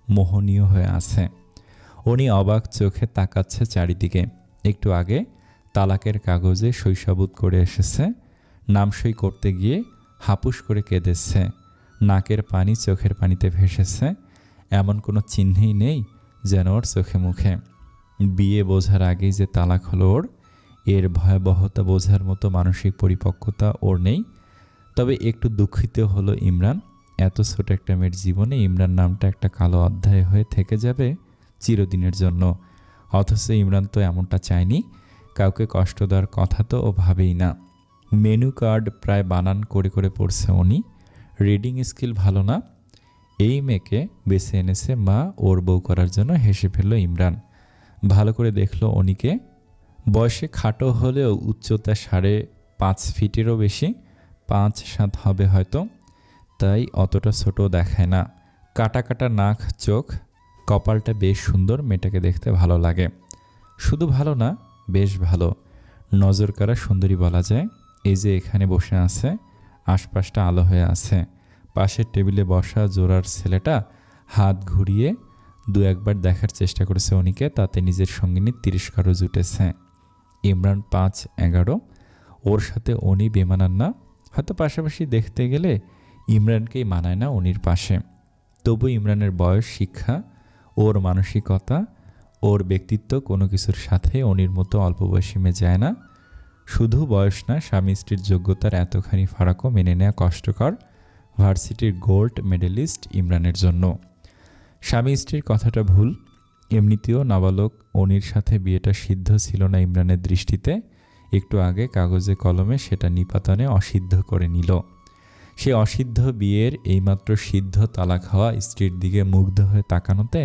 মোহনীয় হয়ে আছে। উনি অবাক চোখে তাকাচ্ছে চারিদিকে। একটু আগে তালাকের কাগজে সই করে এসেছে। নামসই করতে গিয়ে হাপুস করে কেঁদেছে। নাকের পানি চোখের পানিতে ভেসেছে। এমন কোনো চিহ্নই নেই যেন ওর চোখে মুখে। বিয়ে বোঝার আগেই যে তালাক হলো ওর, এর ভয়াবহতা বোঝার মতো মানসিক পরিপক্কতা ওর নেই। তবে একটু দুঃখিত হলো ইমরান। এত ছোট একটা মেয়ের জীবনে ইমরান নামটা একটা কালো অধ্যায় হয়ে থেকে যাবে চিরদিনের জন্য। অথচ ইমরান তো এমনটা চায়নি। কাউকে কষ্ট দেওয়ার কথা তো ও ভাবেই না। মেনু কার্ড প্রায় বানান করে করে পড়ছে উনি। রিডিং স্কিল ভালো না। এই মেয়েকে বেছে এনেছে মা ওর বউ করার জন্য, হেসে ফেলল ইমরান। ভালো করে দেখলো অনিকে। বয়সে খাটো হলেও উচ্চতা 5.5 ফিটেরও বেশি, 5-7 হবে হয়তো। তাই অতটা ছোট দেখায় না। কাটা কাটা নাক, চোখ, কপালটা বেশ সুন্দর। মেয়েটাকে দেখতে ভালো লাগে। শুধু ভালো না, বেশ ভালো। নজর কাড়া সুন্দরী বলা যায়। এই যে এখানে বসে আছে, আশপাশটা আলো হয়ে আছে। পাশের টেবিলে বসা জোড়ার ছেলেটা হাত ঘুরিয়ে 2-1বার দেখার চেষ্টা করেছে অনিকে। তাতে নিজের সঙ্গিনী তিরস্কারও জুটেছে। ইমরান 5-11, ওর সাথে অনি বেমানান না। হয়তো পাশাপাশি দেখতে গেলে ইমরানকেই মানায় না অনির পাশে। তবু ইমরানের বয়স, শিক্ষা, ওর মানসিকতা, ওর ব্যক্তিত্ব কোনো কিছুর সাথে অনির মতো অল্প বয়সী মেয়ে যায় না। শুধু বয়স না, স্বামী স্ত্রীর যোগ্যতার এতখানি ফারাকও মেনে নেওয়া কষ্টকর। ভার্সিটির গোল্ড মেডেলিস্ট ইমরানের জন্য। স্বামী স্ত্রীর কথাটা ভুল। এমনিতেও নাবালক অনির সাথে বিয়েটা সিদ্ধ ছিল না ইমরানের দৃষ্টিতে। একটু আগে কাগজে কলমে সেটা নিপাতনে অসিদ্ধ করে নিল। সে অসিদ্ধ বিয়ের এইমাত্র সিদ্ধ তালাক হওয়া স্ত্রীর দিকে মুগ্ধ হয়ে তাকানোতে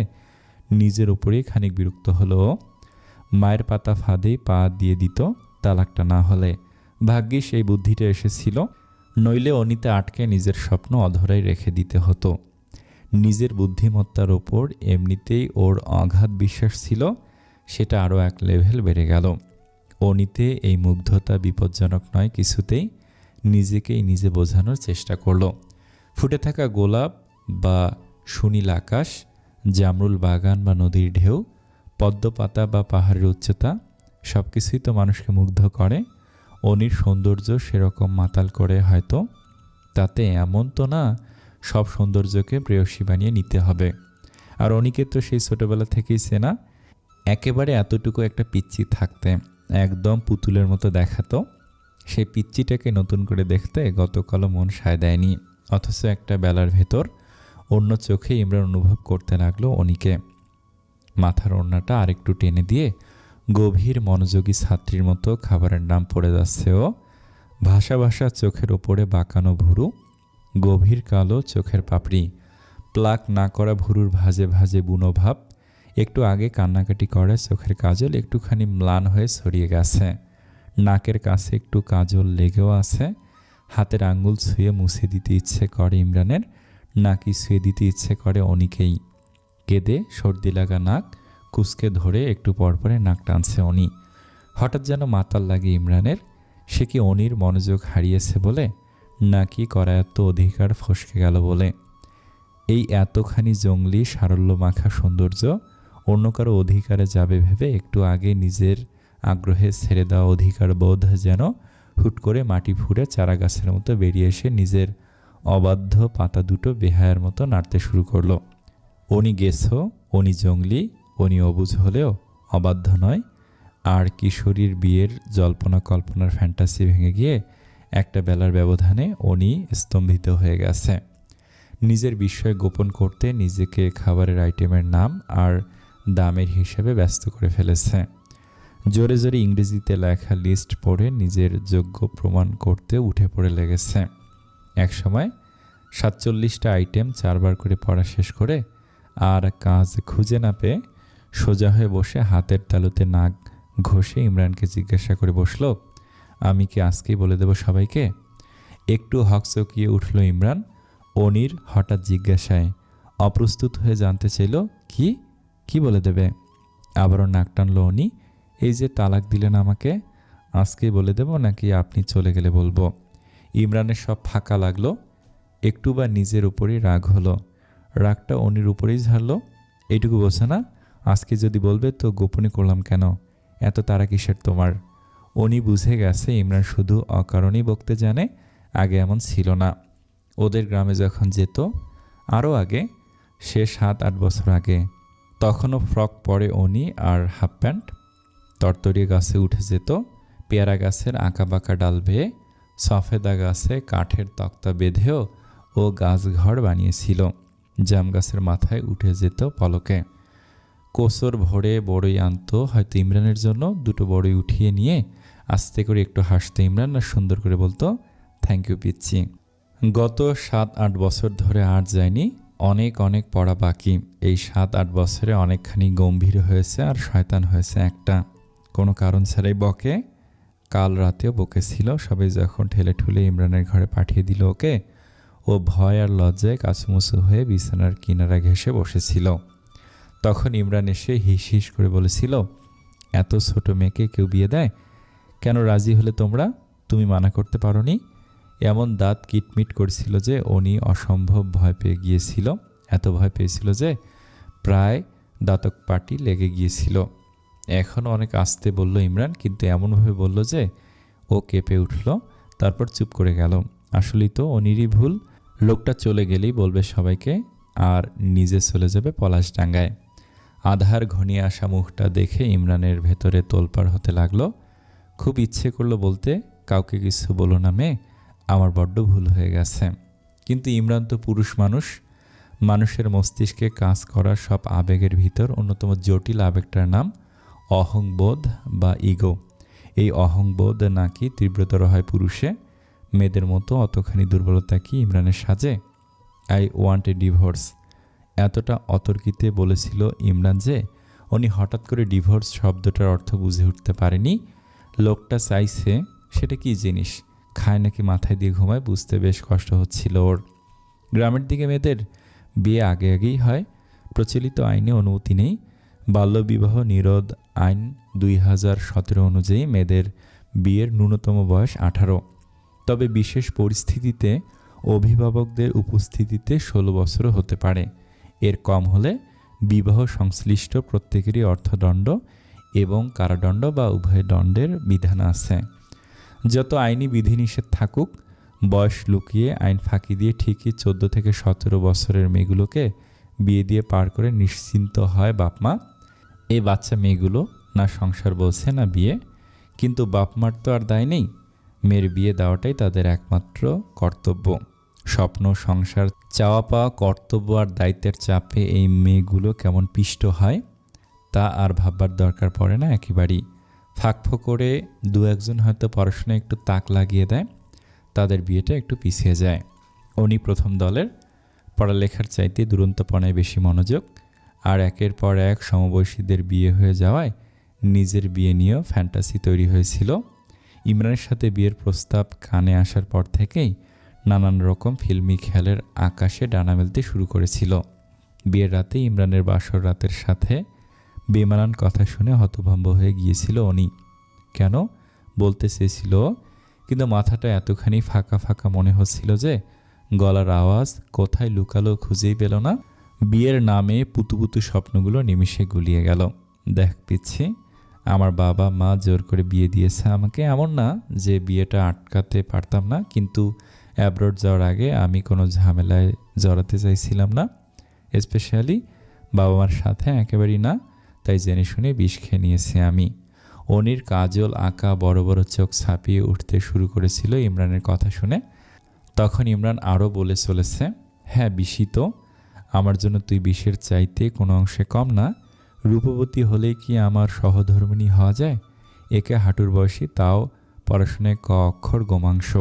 নিজের উপরেই খানিক বিরক্ত হলো। মায়ের পাতা ফাঁদেই পা দিয়ে দিত তালাকটা না হলে। ভাগ্যিস এই বুদ্ধিটা এসেছিল, নইলে অনিতে আটকে নিজের স্বপ্ন অধরাই রেখে দিতে হতো। নিজের বুদ্ধিমত্তার ওপর এমনিতেই ওর অগাধ বিশ্বাস ছিল, সেটা আরও এক লেভেল বেড়ে গেল। অনিতে এই মুগ্ধতা বিপজ্জনক নয় কিছুতেই, নিজেকেই নিজে বোঝানোর চেষ্টা করল। ফুটে থাকা গোলাপ বা সুনীল আকাশ, জামরুল বাগান বা নদীর ঢেউ, পদ্মপাতা বা পাহাড়ের উচ্চতা, সব কিছুই তো মানুষকে মুগ্ধ করে। অনির সৌন্দর্য সেরকম মাতাল করে হয়তো। তাতে এমন তো না সব সৌন্দর্যকে প্রেয়সী বানিয়ে নিতে হবে। আর অনিকে তো সেই ছোটোবেলা থেকেই চেনা। একেবারে এতটুকু একটা পিচ্চি থাকতে একদম পুতুলের মতো দেখাতো। সেই পিচ্চিটাকে নতুন করে দেখতে গতকালও মন সায় দেয়নি। অথচ একটা বেলার ভেতর অন্য চোখে ইমরান অনুভব করতে লাগলো অনিকে। মাথার ওড়নাটা আরেকটু টেনে দিয়ে গভীর মনোযোগী ছাত্রীর মতো খাবারের নাম পড়ে যাচ্ছে ও। ভাষা ভাষা চোখের ওপরে বাঁকানো ভুরু, গভীর কালো চোখের পাপড়ি, প্লাক না করা ভুরুর ভাজে ভাজে বুনো ভাব। একটু আগে কান্নাকাটি করে চোখের কাজল একটুখানি ম্লান হয়ে ছড়িয়ে গেছে। নাকের কাছে একটু কাজল লেগেও আছে। হাতের আঙ্গুল ছুঁয়ে মুছে দিতে ইচ্ছে করে ইমরানের, নাকি ছুঁয়ে দিতে ইচ্ছে করে অনিকেই। কেঁদে সর্দি লাগা নাক কুচকে ধরে একটু পরপরে নাক টানছে অনি। হঠাৎ যেন মাতাল লাগে ইমরানের। সে কি অনির মনোযোগ হারিয়েছে বলে, নাকি করায়ত্ত অধিকার ফসকে গেল বলে? এই এতখানি জঙ্গলি সারল্য মাখা সৌন্দর্য অন্য কারো অধিকারে যাবে ভেবে একটু আগে নিজের আগ্রহে ছেড়ে দেওয়া অধিকার বোধ যেন হুট করে মাটি ফুঁড়ে চারা গাছের মতো বেরিয়ে এসে নিজের অবাধ্য পাতা দুটো বেহায়ার মতো নাড়তে শুরু করলো। অনি গেছো, অনি জঙ্গলি, অনি অবুঝ হলেও অবাধ্য নয়। আর কিশোরীর বিয়ের জল্পনা কল্পনার ফ্যান্টাসি ভেঙে গিয়ে একটা বেলার ব্যবধানে অনি স্তম্ভিত হয়ে গেছে। নিজের বিষয় গোপন করতে নিজেকে খাবারের আইটেমের নাম আর দামের হিসেবে ব্যস্ত করে ফেলেছে। জোরে জোরে ইংরেজিতে লেখা লিস্ট পড়ে নিজের যোগ্য প্রমাণ করতে উঠে পড়ে লেগেছে। একসময় 47টা আইটেম 4 বার করে পড়া শেষ করে আর কাজ খুঁজে না পেয়ে সোজা হয়ে বসে হাতের তালুতে নাক ঘষে ইমরানকে জিজ্ঞাসা করে বসলো, আমি কি আজকেই বলে দেব সবাইকে? একটু হকচকিয়ে উঠল ইমরান অনির হঠাৎ জিজ্ঞাসায়। অপ্রস্তুত হয়ে জানতে চাইল, কি কি বলে দেবে? আবারও নাক টানল অনি। এই যে তালাক দিলেন আমাকে, আজকেই বলে দেব নাকি আপনি চলে গেলে বলবো? ইমরানের সব ফাঁকা লাগলো। একটু বা নিজের উপরেই রাগ হলো। রাগটা অনির উপরেই ঝাড়লো। এইটুকু বোঝে না, আজকে যদি বলবে তো গোপনে করলাম কেন? এত তারা কিসের তোমার? অনি বুঝে গেছে ইমরান শুধু অকারণেই বকতে জানে, আগে এমন ছিল না। ওদের গ্রামে যখন যেত, আরও আগে, সে 7-8 বছর আগে, তখনও ফ্রক পরে অনি আর হাফ প্যান্ট। তরতরিয়ে গাছে উঠে যেত, পেয়ারা গাছের আঁকাবাঁকা ডাল বেয়ে, সফেদা গাছে কাঠের তক্তা বেঁধেও ও গাছঘর বানিয়েছিল। জাম গাছের মাথায় উঠে যেত পলকে। কোসর ভরে বড়ই আনতো হয়তো ইমরানের জন্য, দুটো বড়ই উঠিয়ে নিয়ে আস্তে করে একটু হাসতো ইমরান আর সুন্দর করে বলতো, থ্যাংক ইউ পিচ্ছি। গত 7-8 বছর ধরে আর যায়নি, অনেক অনেক পড়া বাকি। এই 7-8 বছরে অনেকখানি গম্ভীর হয়েছে আর শয়তান হয়েছে একটা। কোনো কারণ ছাড়াই বকে। কাল রাতেও বকেছিল। সবাই যখন ঠেলে ঠুলে ইমরানের ঘরে পাঠিয়ে দিল ওকে, ও ভয় আর লজ্জায় কাছুমুছু হয়ে বিছানার কিনারা ঘেঁষে বসেছিল। তখন ইমরান এসে হিস হিস করে বলেছিল, এত ছোট মেয়েকে কেউ বিয়ে দেয়? কেন রাজি হলে তোমরা? তুমি মানা করতে পারোনি? এমন দাঁত কিটমিট করছিল যে অনি অসম্ভব ভয় পেয়ে গিয়েছিল। এত ভয় পেয়েছিল যে প্রায় দাঁতক পাটি লেগে গিয়েছিল। এখন অনেক আস্তে বলল ইমরান, কিন্তু এমনভাবে বলল যে ও কেঁপে উঠল, তারপর চুপ করে গেল। আসলেই তো অনিরই ভুল। লোকটা চলে গেলেই বলবে সবাইকে, আর নিজে চলে যাবে পলাশডাঙ্গায়। আধার ঘনিয়ে আসা মুখটা দেখে ইমরানের ভেতরে তোলপাড় হতে লাগলো। খুব ইচ্ছে করলো বলতে, কাউকে কিছু বলো না মেয়ে, আমার বড্ড ভুল হয়ে গেছে। কিন্তু ইমরান তো পুরুষ মানুষ। মানুষের মস্তিষ্কে কাজ করা সব আবেগের ভিতর অন্যতম জটিল আবেগটার নাম অহংবোধ বা ইগো। এই অহংবোধ নাকি তীব্রতর হয় পুরুষে? মেয়েদের মতো অতখানি দুর্বলতা কি ইমরানের সাজে? আই ওয়ান্ট এ ডিভোর্স, এতটা অতর্কিতে বলেছিল ইমরান যে উনি হঠাৎ করে ডিভোর্স শব্দটার অর্থ বুঝে উঠতে পারেনি। লোকটা চাইছে সেটা কি জিনিস, খায় নাকি মাথায় দিয়ে ঘুমায়, বুঝতে বেশ কষ্ট হচ্ছিল ওর। গ্রামের দিকে মেয়েদের বিয়ে আগে আগেই হয়, প্রচলিত আইনে অনুমতি নেই। বাল্যবিবাহ নিরোধ আইন 2017 অনুযায়ী মেয়েদের বিয়ের ন্যূনতম বয়স 18, তবে বিশেষ পরিস্থিতিতে অভিভাবকদের উপস্থিতিতে 16 বছরও হতে পারে। এর কম হলে বিবাহ সংশ্লিষ্ট প্রত্যেকেরই অর্থদণ্ড এবং কারাদণ্ড বা উভয় দণ্ডের বিধান আছে। যত আইনি বিধিনিষেধ থাকুক, বয়স লুকিয়ে আইন ফাঁকি দিয়ে ঠিকই 14 থেকে 17 বছরের মেয়েগুলোকে বিয়ে দিয়ে পার করে নিশ্চিন্ত হয় বাপমা। এই বাচ্চা মেয়েগুলো না সংসার বলছে না বিয়ে, কিন্তু বাপমার তো আর দায় নেই। মেয়ের বিয়ে দেওয়াটাই তাদের একমাত্র কর্তব্য। স্বপ্ন, সংসার, চাওয়া পাওয়া, কর্তব্য আর দায়িত্বের চাপে এই মেয়েগুলো কেমন পিষ্ট হয় তা আর ভাববার দরকার পড়ে না একেবারেই। ফাঁকফোঁ করে দু একজন হয়তো পড়াশোনায় একটু তাক লাগিয়ে দেয়, তাদের বিয়েটা একটু পিছিয়ে যায়। উনি প্রথম দলের, পড়ালেখার চাইতে দুরন্তপনায় বেশি মনোযোগ, আর একের পর এক সমবয়সীদের বিয়ে হয়ে যাওয়ায় নিজের বিয়ে নিয়েও ফ্যান্টাসি তৈরি হয়েছিল। ইমরানের সাথে বিয়ের প্রস্তাব কানে আসার পর থেকেই নানান রকম ফিল্মি খেয়ালের আকাশে ডানা মেলতে শুরু করেছিল। বিয়ের রাতে ইমরানের বাসর রাতের সাথে বেমানান কথা শুনে হতভম্ব হয়ে গিয়েছিল উনি। কেন বলতে চেয়েছিল, কিন্তু মাথাটা এতখানি ফাঁকা ফাঁকা মনে হচ্ছিল যে গলার আওয়াজ কোথায় লুকালো খুঁজেই পেল না। বিয়ের নামে পুতুপুতু স্বপ্নগুলো নিমিষে গুলিয়ে গেল। দেখ পিচ্ছি, আমার বাবা মা জোর করে বিয়ে দিয়েছে আমাকে, এমন না যে বিয়েটা আটকাতে পারতাম না, কিন্তু অ্যাব্রড যাওয়ার আগে আমি কোনো ঝামেলায় জড়াতে চাইছিলাম না, স্পেশালি বাবা মার সাথে একেবারেই না। তাই জেনে শুনে বিষ খেয়ে নিয়েছি আমি। অনির কাজল আঁকা বড় বড় চোখ ছাপিয়ে উঠতে শুরু করেছিল ইমরানের কথা শুনে। তখন ইমরান আরও বলে চলেছে, হ্যাঁ বিষই তো, আমার জন্য তুই বিষের চাইতে কোনো অংশে কম না। রূপবতী হলেই কি আমার সহধর্মিণী হওয়া যায়? একে হাঁটুর বয়সী, তাও পড়াশোনায় ক অক্ষর গোমাংস।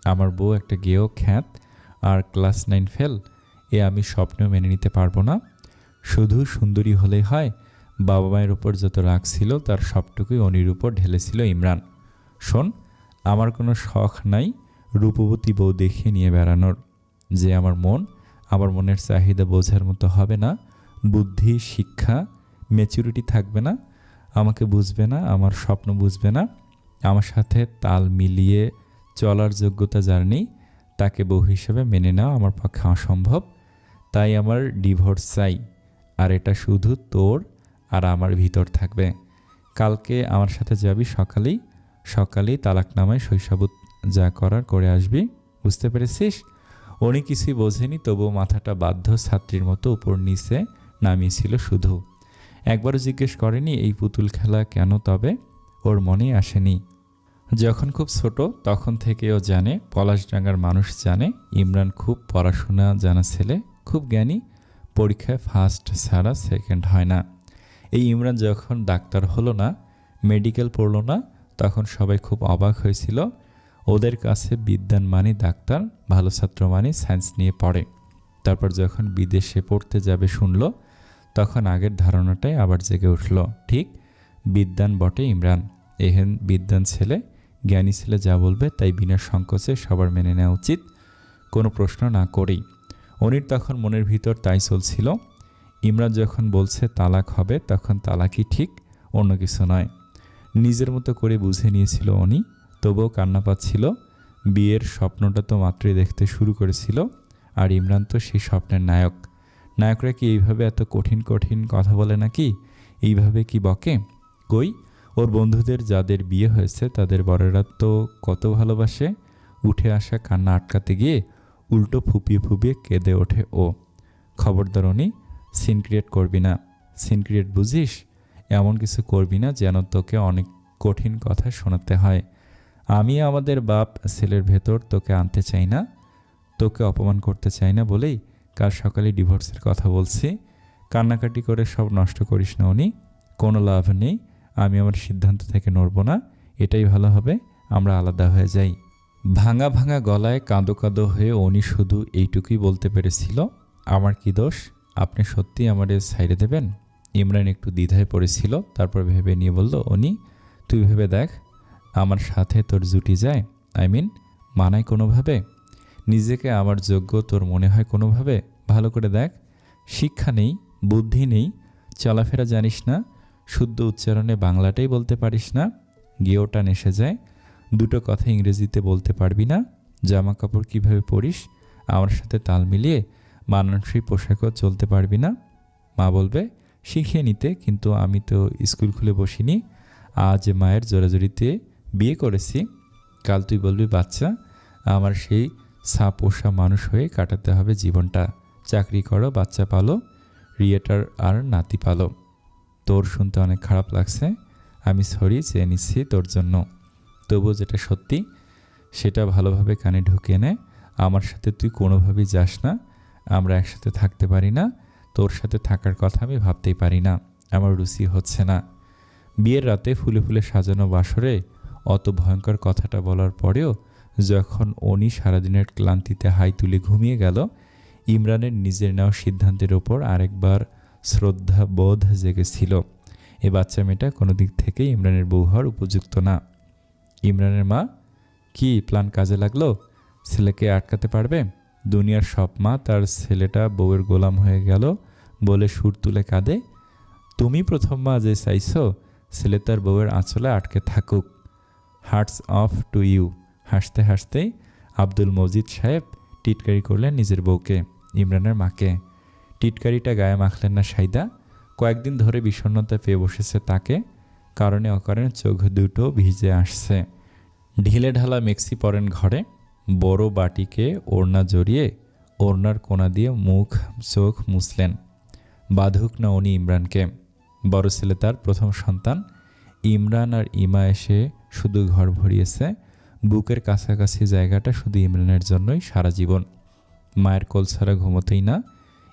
আমার বউ একটা গেয়েও খ্যাত আর ক্লাস 9 ফেল, এ আমি স্বপ্নেও মেনে নিতে পারবো না। শুধু সুন্দরী হলেই হয়? বাবা মায়ের উপর যত রাগ ছিল তার সবটুকুই অনির উপর ঢেলেছিল ইমরান। শোন, আমার কোনো শখ নাই রূপবতী বউ দেখিয়ে নিয়ে বেড়ানোর। যে আমার মনের চাহিদা বোঝার মতো হবে না, বুদ্ধি, শিক্ষা, ম্যাচুরিটি থাকবে না, আমাকে বুঝবে না, আমার স্বপ্ন বুঝবে না, আমার সাথে তাল মিলিয়ে চলার যোগ্যতা যার নেই, তাকে বউ হিসেবে মেনে নেওয়া আমার পক্ষে অসম্ভব। তাই আমার ডিভোর্স চাই, আর এটা শুধু তোর আর আমার ভিতর থাকবে। কালকে আমার সাথে যাবি, সকালেই তালাকনামায় শৈশবত যা করার করে আসবি, বুঝতে পেরেছিস? উনি কিছুই বোঝেনি, তবুও মাথাটা বাধ্য ছাত্রীর মতো উপর নিচে নামিয়েছিল শুধু। একবারও জিজ্ঞেস করেনি এই পুতুল খেলা কেন, তবে ওর মনেই আসেনি। যখন খুব ছোট তখন থেকেও জানে, পলাশডাঙ্গার মানুষ জানে, ইমরান খুব পড়াশোনা জানা ছেলে, খুব জ্ঞানী, পরীক্ষায় ফার্স্ট ছাড়া সেকেন্ড হয় না। এই ইমরান যখন ডাক্তার হলো না, মেডিকেল পড়লো না, তখন সবাই খুব অবাক হয়েছিল। ওদের কাছে বিদ্যান মানে ডাক্তার, ভালো ছাত্র মানে সায়েন্স নিয়ে পড়ে। তারপর যখন বিদেশে পড়তে যাবে শুনল, তখন আগের ধারণাটাই আবার জেগে উঠল। ঠিক বিদ্যান বটে ইমরান, এহেন বিদ্যান ছেলে, জ্ঞানী ছেলে যা বলবে তাই বিনা সংকোচে সবার মেনে নেওয়া উচিত, কোনো প্রশ্ন না করেই। অনির তখন মনের ভিতর তাই চলছিল। ইমরান যখন বলছে তালাক হবে, তখন তালাকই ঠিক, অন্য কিছু নয়। নিজের মতো করে বুঝে নিয়েছিল উনি, তবুও কান্না পাচ্ছিল। বিয়ের স্বপ্নটা তো মাত্রই দেখতে শুরু করেছিল, আর ইমরান তো সেই স্বপ্নের নায়ক। নায়করা কি এইভাবে এত কঠিন কঠিন কথা বলে নাকি? এইভাবে কি বকে? কই, ওর বন্ধুদের যাদের বিয়ে হয়েছে তাদের বরেরা তো কত ভালোবাসে। উঠে আসা কান্না আটকাতে গিয়ে উল্টো ফুপিয়ে ফুপিয়ে কেঁদে ওঠে ও। খবরদার উনি, সিন ক্রিয়েট করবি না। সিন ক্রিয়েট বুঝিস? এমন কিছু করবি না যেন তোকে অনেক কঠিন কথা শোনাতে হয়। আমি আমাদের বাপ ছেলের ভেতর তোকে আনতে চাই না, তোকে অপমান করতে চাই না বলেই কাল সকালে ডিভোর্সের কথা বলছি। কান্নাকাটি করে সব নষ্ট করিস না উনি, কোনো লাভ নেই। আমি আমার সিদ্ধান্ত থেকে নড়ব না, এটাই ভালো হবে, আমরা আলাদা হয়ে যাই। ভাঙা ভাঙা গলায় কাঁদো কাঁদো হয়ে অনি শুধু এইটুকুই বলতে পেরেছিল, আমার কি দোষ, আপনি সত্যি আমারে ছাইড়ে দেবেন? ইমরান একটু দ্বিধায় পড়েছিল, তারপর ভেবে নিয়ে বলল, অনি তুই ভেবে দেখ, আমার সাথে তোর জুটি যায়, মানায় কোনোভাবে? নিজেকে আমার যোগ্য তোর মনে হয় কোনোভাবে? ভালো করে দেখ, শিক্ষা নেই, বুদ্ধি নেই, চলাফেরা জানিস না, শুদ্ধ উচ্চারণে বাংলাটাই বলতে পারিস না, গেওটান এসে যায়, দুটো কথা ইংরেজিতে বলতে পারবি না, জামা কাপড় কীভাবে পরিস আমার সাথে তাল মিলিয়ে মানানসই পোশাকও চলতে পারবি না। মা বলবে শিখিয়ে নিতে, কিন্তু আমি তো স্কুল খুলে বসিনি, আজ মায়ের জোরাজুরিতে বিয়ে করেছি, কাল তুই বলবি বাচ্চা, আমার সেই পোষা মানুষ হয়ে কাটাতে হবে জীবনটা, চাকরি করো, বাচ্চা পালো, রিয়েটার আর নাতি পালো। তোর শুনতে অনেক খারাপ লাগছে, আমি সরি চেয়ে নিচ্ছি তোর জন্য, তবুও যেটা সত্যি সেটা ভালোভাবে কানে ঢুকিয়ে নে, আমার সাথে তুই কোনোভাবেই যাস না, আমরা একসাথে থাকতে পারি না, তোর সাথে থাকার কথা আমি ভাবতেই পারি না, আমার রুচি হচ্ছে না। বিয়ের রাতে ফুলে ফুলে সাজানো বাসরে অত ভয়ঙ্কর কথাটা বলার পরেও যখন অনি সারাদিনের ক্লান্তিতে হাই তুলে ঘুমিয়ে গেল, ইমরানের নিজের নেওয়া সিদ্ধান্তের ওপর আরেকবার শ্রদ্ধা বোধ জেগেছিল। এ বাচ্চা মেয়েটা কোনো দিক থেকে ইমরানের বউ হওয়ার উপযুক্ত না। ইমরানের মা, কি প্ল্যান কাজে লাগলো? ছেলেকে আটকাতে পারবে? দুনিয়ার সব মা তার ছেলেটা বউয়ের গোলাম হয়ে গেল বলে সুর তুলে কাঁদে। তুমি প্রথম মা যে চাইছো ছেলে তার বউয়ের আঁচলে আটকে থাকুক। Hats off to you. হাসতে হাসতেই আব্দুল মজিদ সাহেব টিটকারি করলেন নিজের বউকে, ইমরানের মাকে। টিটকারিটা গায়ে মাখলেন না সাইদা। কয়েকদিন ধরে বিষণ্ণতা পেয়ে বসেছে তাকে, কারণে অকারণে চোখ দুটো ভিজে আসছে। ঢিলে ঢালা মেক্সি পরেন ঘরে, বড় বাটিকে ওড়না জড়িয়ে ওড়নার কোনা দিয়ে মুখ চোখ মুছলেন। বাধুক না উনি ইমরানকে। বড় ছেলে তার প্রথম সন্তান। ইমরান আর ইমা এসে শুধু ঘর ভরিয়েছে, বুকের কাছাকাছি জায়গাটা শুধু ইমরানের জন্যই সারা জীবন। মায়ের কোল ছাড়া ঘুমোতেই না।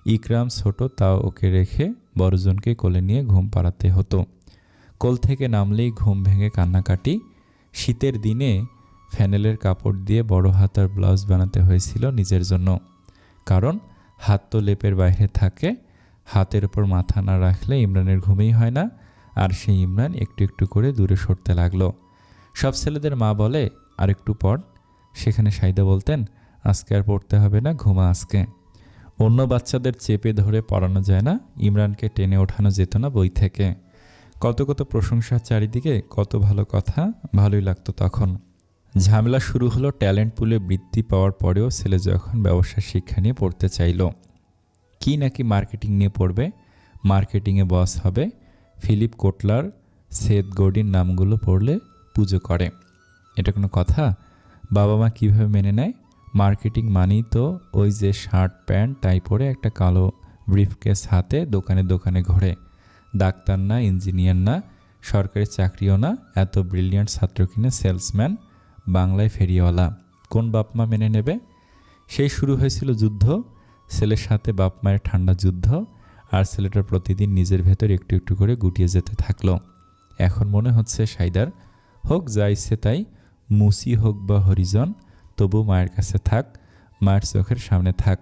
ইকরাম ছোট, তাও ওকে রেখে বড়জনকে কোলে নিয়ে ঘুম পাড়াতে হতো। কোল থেকে নামলেই ঘুম ভেঙে কান্নাকাটি। শীতের দিনে ফ্যানেলের কাপড় দিয়ে বড় হাতার ব্লাউজ বানাতে হয়েছিল নিজের জন্য, কারণ হাত তো লেপের বাইরে থাকে। হাতের ওপর মাথা না রাখলে ইমরানের ঘুমেই হয় না, আর সেই ইমরান একটু একটু করে দূরে সরতে লাগলো। সব ছেলেদের মা বলে আর একটু পড়, সেখানে সাইদা বলতেন আজকে আর পড়তে হবে না, ঘুমা আজকে। অন্য বাচ্চাদের চেপে ধরে পড়ানো যায় না, ইমরানকে টেনে ওঠানো যেত না বই থেকে। কত কত প্রশংসা চারিদিকে, কত ভালো কথা, ভালোই লাগতো তখন। ঝামেলা শুরু হলো ট্যালেন্ট পুলে বৃত্তি পাওয়ার পরেও ছেলে যখন ব্যবসার শিক্ষা নিয়ে পড়তে চাইল। কি নাকি মার্কেটিং নিয়ে পড়বে, মার্কেটিংয়ে বস হবে। ফিলিপ কোটলার, সেথ গডিন নামগুলো পড়লে পুজো করে। এটা কোনো কথা? বাবা মা কীভাবে মেনে নেয়? মার্কেটিং মানেই তো ওই যে শার্ট প্যান্ট টাই পরে একটা কালো ব্রিফকেস হাতে দোকানে দোকানে ঘোরে। ডাক্তার না, ইঞ্জিনিয়ার না, সরকারি চাকরিও না, এত ব্রিলিয়ান্ট ছাত্র কিনে সেলসম্যান, বাংলায় ফেরিওয়ালা। কোন বাপ মা মেনে নেবে? সেই শুরু হয়েছিল যুদ্ধ, ছেলের সাথে বাপ মায়ের ঠান্ডা যুদ্ধ। আর ছেলেটার প্রতিদিন নিজের ভেতর একটু একটু করে গুটিয়ে যেতে থাকলো। এখন মনে হচ্ছে সাইদার হোক যা ইচ্ছে তাই, মুসি হোক বা হরিজন, তবু মায়ের কাছে থাক, মায়ের চোখের সামনে থাক।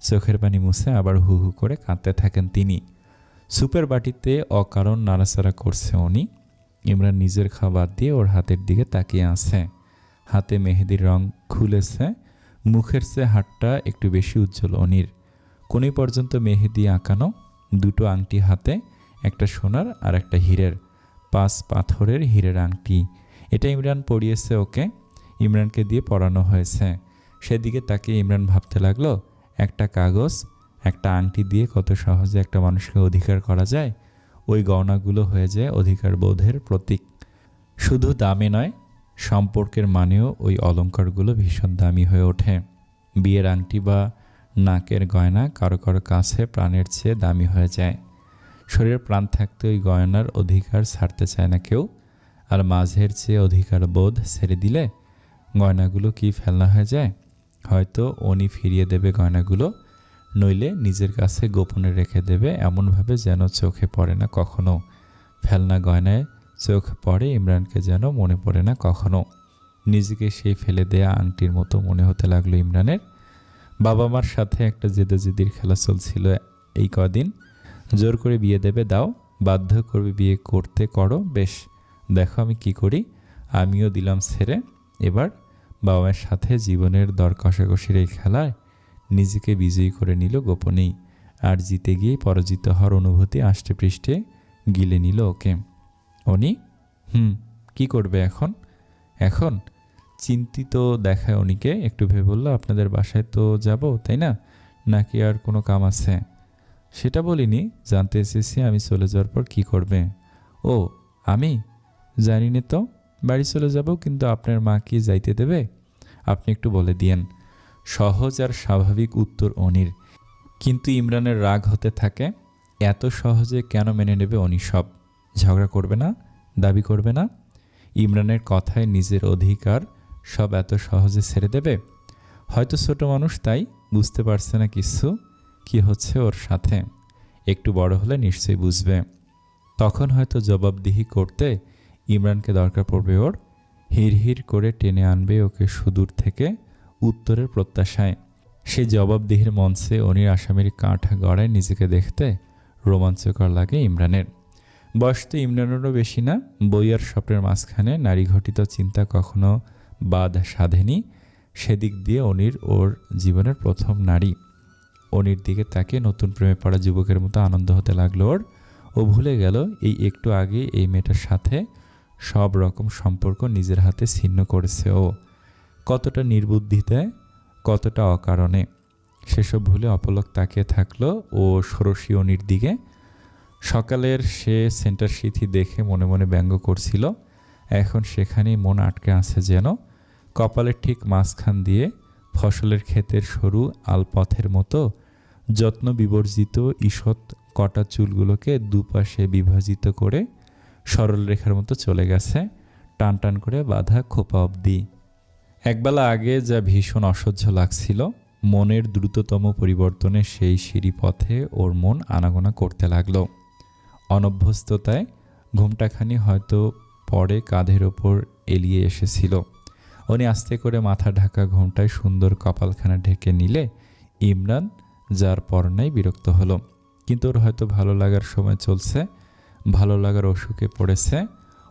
চোখের পানি মুছে আবার হু হু করে কাঁদতে থাকেন তিনি। সুপের বাটিতে অকারণ নাড়াচাড়া করছে উনি। ইমরান নিজের খাবার দিয়ে ওর হাতের দিকে তাকিয়ে আছে। হাতে মেহেদির রং খুলেছে, মুখের চেয়ে হাতটা একটু বেশি উজ্জ্বল অনির। কোনি পর্যন্ত মেহেদি আঁকানো, দুটো আংটি হাতে, একটা সোনার আর একটা হীরের, 5 পাথরের হীরের আংটি। এটা ইমরান পরিয়েছে ওকে, ইমরানকে দিয়ে পরানো হয়েছে। সেদিকে তাকে ইমরান ভাবতে লাগলো, একটা কাগজ, একটা আংটি দিয়ে কত সহজে একটা মানুষকে অধিকার করা যায়। ওই গয়নাগুলো হয়ে যায় অধিকার বোধের প্রতীক। শুধু দামে নয়, সম্পর্কের মানেও ওই অলংকারগুলো ভীষণ দামি হয়ে ওঠে। বিয়ের আংটি বা নাকের গয়না কারো কারো কাছে প্রাণের চেয়ে দামি হয়ে যায়। শরীরের প্রাণ থাকতে ওই গয়নার অধিকার ছাড়তে চায় না কেউ। আর মাঝের চেয়ে অধিকার বোধ ছেড়ে দিলে গয়নাগুলো কি ফেলনা হয়ে যায়? হয়তো উনি ফিরিয়ে দেবে গয়নাগুলো, নইলে নিজের কাছে গোপনে রেখে দেবে এমনভাবে যেন চোখে পড়ে না কখনো। ফেলনা গয়নায় চোখ পড়ে ইমরানকে, যেন মনে পড়ে না কখনো। নিজেকে সেই ফেলে দেয়া আংটির মতো মনে হতে লাগলো ইমরানের। বাবা মার সাথে একটা জেদাজেদির খেলা চলছিল এই কদিন। জোর করে বিয়ে দেবে, দাও। বাধ্য করবে বিয়ে করতে, করো। বেশ, দেখো আমি কি করি। আমিও দিলাম ছেড়ে। এবার বাবা মায়ের সাথে জীবনের দর কষাকষির এই খেলায় নিজেকে বিজয়ী করে নিল গোপনেই। আর জিতে গিয়ে পরাজিত হওয়ার অনুভূতি আষ্টে পৃষ্ঠে গিলে নিল ওকে। অনি, কি করবে এখন? এখন চিন্তিত দেখায় অনিকে। একটু ভেবে বলল, আপনাদের বাসায় তো যাব, তাই না? নাকি আর কোনো কাম আছে? সেটা বলিনি, জানতে এসেছি আমি চলে যাওয়ার পর কি করবে। ও, আমি জানি না তো। বাড়ি চলে যাব, কিন্তু আপনার মা কি যাইতে দেবে? আপনি একটু বলে দিয়েন। সহজ আর স্বাভাবিক উত্তর অনির। কিন্তু ইমরানের রাগ হতে থাকে। এত সহজে কেন মেনে নেবে অনি সব? ঝগড়া করবে না, দাবি করবে না? ইমরানের কথায় নিজের অধিকার সব এত সহজে ছেড়ে দেবে? হয়তো ছোট মানুষ, তাই বুঝতে পারছে না কিছু, কি হচ্ছে ওর সাথে। একটু বড় হলে নিশ্চয়ই বুঝবে। তখন হয়তো জবাবদিহি করতে ইমরানকে দরকার পড়বে ওর। হিড়হিড় করে টেনে আনবে ওকে সুদূর থেকে উত্তরের প্রত্যাশায়। সেই জবাবদিহির মঞ্চে অনির আসামির কাঁঠা গড়ায় নিজেকে দেখতে রোমাঞ্চকর লাগে ইমরানের। বয়স তো ইমরানেরও বেশি না। বই আর স্বপ্নের মাঝখানে নারী ঘটিত চিন্তা কখনো বাদ সাধেনি। সেদিক দিয়ে অনির ওর জীবনের প্রথম নারী। অনির দিকে তাকে নতুন প্রেমে পড়া যুবকের মতো আনন্দ হতে লাগলো ওর। ও ভুলে গেল এই একটু আগে এই মেয়েটার সাথে সব রকম সম্পর্ক নিজের হাতে ছিন্ন করেছে ও। কতটা নির্বুদ্ধিতে, কতটা অকারণে। সেসব ভুলে অপলক তাকিয়ে থাকলো ও ষোড়শী অনির দিকে। সকালের সে সেন্টার সিথি দেখে মনে মনে ব্যঙ্গ করছিল। এখন সেখানেই মন আটকে আছে যেন। কপালের ঠিক মাঝখান দিয়ে ফসলের ক্ষেতের সরু আলপথের মতো যত্ন বিবর্জিত ঈষৎ কটা চুলগুলোকে দুপাশে বিভাজিত করে সরল রেখার মতো চলে গেছে টান টান করে বাঁধা খোপা অবধি। একবেলা আগে যা ভীষণ অসহ্য লাগছিল, মনের দ্রুততম পরিবর্তনে সেই সিঁড়ি পথে ওর মন আনাগোনা করতে লাগলো। অনভ্যস্ততায় ঘুমটাখানি হয়তো পরে কাঁধের ওপর এলিয়ে এসেছিল। উনি আস্তে করে মাথা ঢাকা ঘোমটায় সুন্দর কপালখানা ঢেকে নিলে ইমরান যার পর নাই বিরক্ত হলো। কিন্তু ওর হয়তো ভালো লাগার সময় চলছে, ভালো লাগার অসুখে পড়েছে।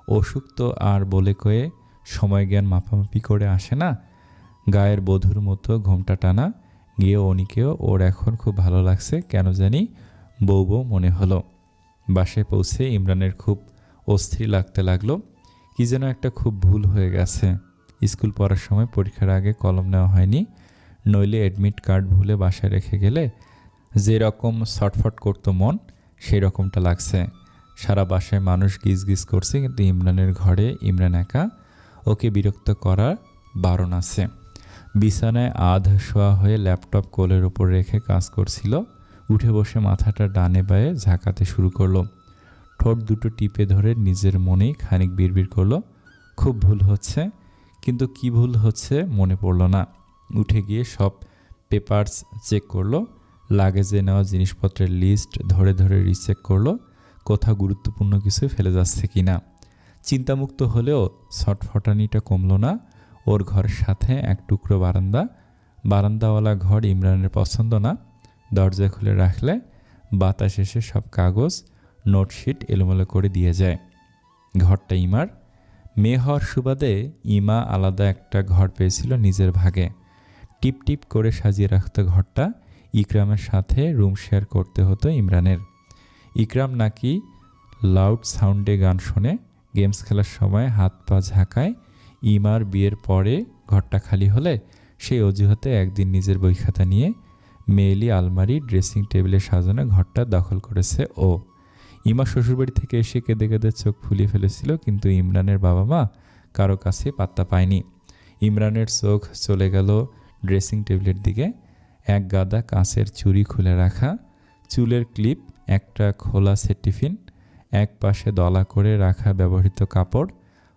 অসুখ তো আর বলে কয়ে সময় জ্ঞান মাপামাপি করে আসে না। গায়ের বধূর মতো ঘোমটা টানা গিয়ে অনিকেও ওর এখন খুব ভালো লাগছে, কেন জানি বউ বউ মনে হলো। বাসায় পৌঁছে ইমরানের খুব অস্থির লাগতে লাগলো। কি যেন একটা খুব ভুল হয়ে গেছে। স্কুল পড়ার সময় পরীক্ষার আগে কলম নেওয়া হয়নি, নইলে অ্যাডমিট কার্ড ভুলে বাসায় রেখে গেলে যেরকম ছটফট করতো মন, সেই রকমটা লাগছে। সারা বাসায় মানুষ গিজ করছে, কিন্তু ইমরানের ঘরে ইমরান একা। ওকে বিরক্ত করার বারণ আছে। বিছানায় আধা শোয়া হয়ে ল্যাপটপ কোলের ওপর রেখে কাজ করছিল। উঠে বসে মাথাটা ডানে বায়ে ঝাঁকাতে শুরু করলো। ঠোঁট দুটো টিপে ধরে নিজের মনেই খানিক বিড়বিড় করলো, খুব ভুল হচ্ছে। কিন্তু কি ভুল হচ্ছে মনে পড়ল না। উঠে গিয়ে সব পেপারস চেক করলো। লাগেজে নেওয়া জিনিসপত্রের লিস্ট ধরে ধরে রিচেক করলো, কোথাও গুরুত্বপূর্ণ কিছু ফেলে যাচ্ছে কি না। চিন্তামুক্ত হলেও ছটফটানিটা কমলো না। ওর ঘরের সাথে এক টুকরো বারান্দাওয়ালা ঘর ইমরানের পছন্দ না। দরজা খুলে রাখলে বাতাস এসে সব কাগজ নোটশিট এলোমেলো করে দিয়ে যায়। ঘরটা ইমার। মেয়ে হওয়ার সুবাদে ইমা আলাদা একটা ঘর পেয়েছিল নিজের ভাগে। টিপ টিপ করে সাজিয়ে রাখত ঘরটা। ইকরামের সাথে রুম শেয়ার করতে হতো ইমরানের। ইকরাম নাকি লাউড সাউন্ডে গান শোনে, গেমস খেলার সময় হাত পা ঝাঁকায়। ইমার বিয়ের পরে ঘরটা খালি হলে সেই অজুহাতে একদিন নিজের বই খাতা নিয়ে মেয়েলি আলমারি ড্রেসিং টেবিলে সাজানো ঘরটা দখল করেছে ও। ইমা শ্বশুরবাড়ি থেকে এসে কেঁদে কেঁদে চোখ ফুলিয়ে ফেলেছিল, কিন্তু ইমরানের বাবা মা কারো কাছে পাত্তা পায়নি। ইমরানের চোখ চলে গেল ড্রেসিং টেবিলের দিকে। এক গাদা কাঁচের চুড়ি খুলে রাখা, চুলের ক্লিপ, একটা খোলা সেট টিফিন, এক পাশে দলা করে রাখা ব্যবহৃত কাপড়,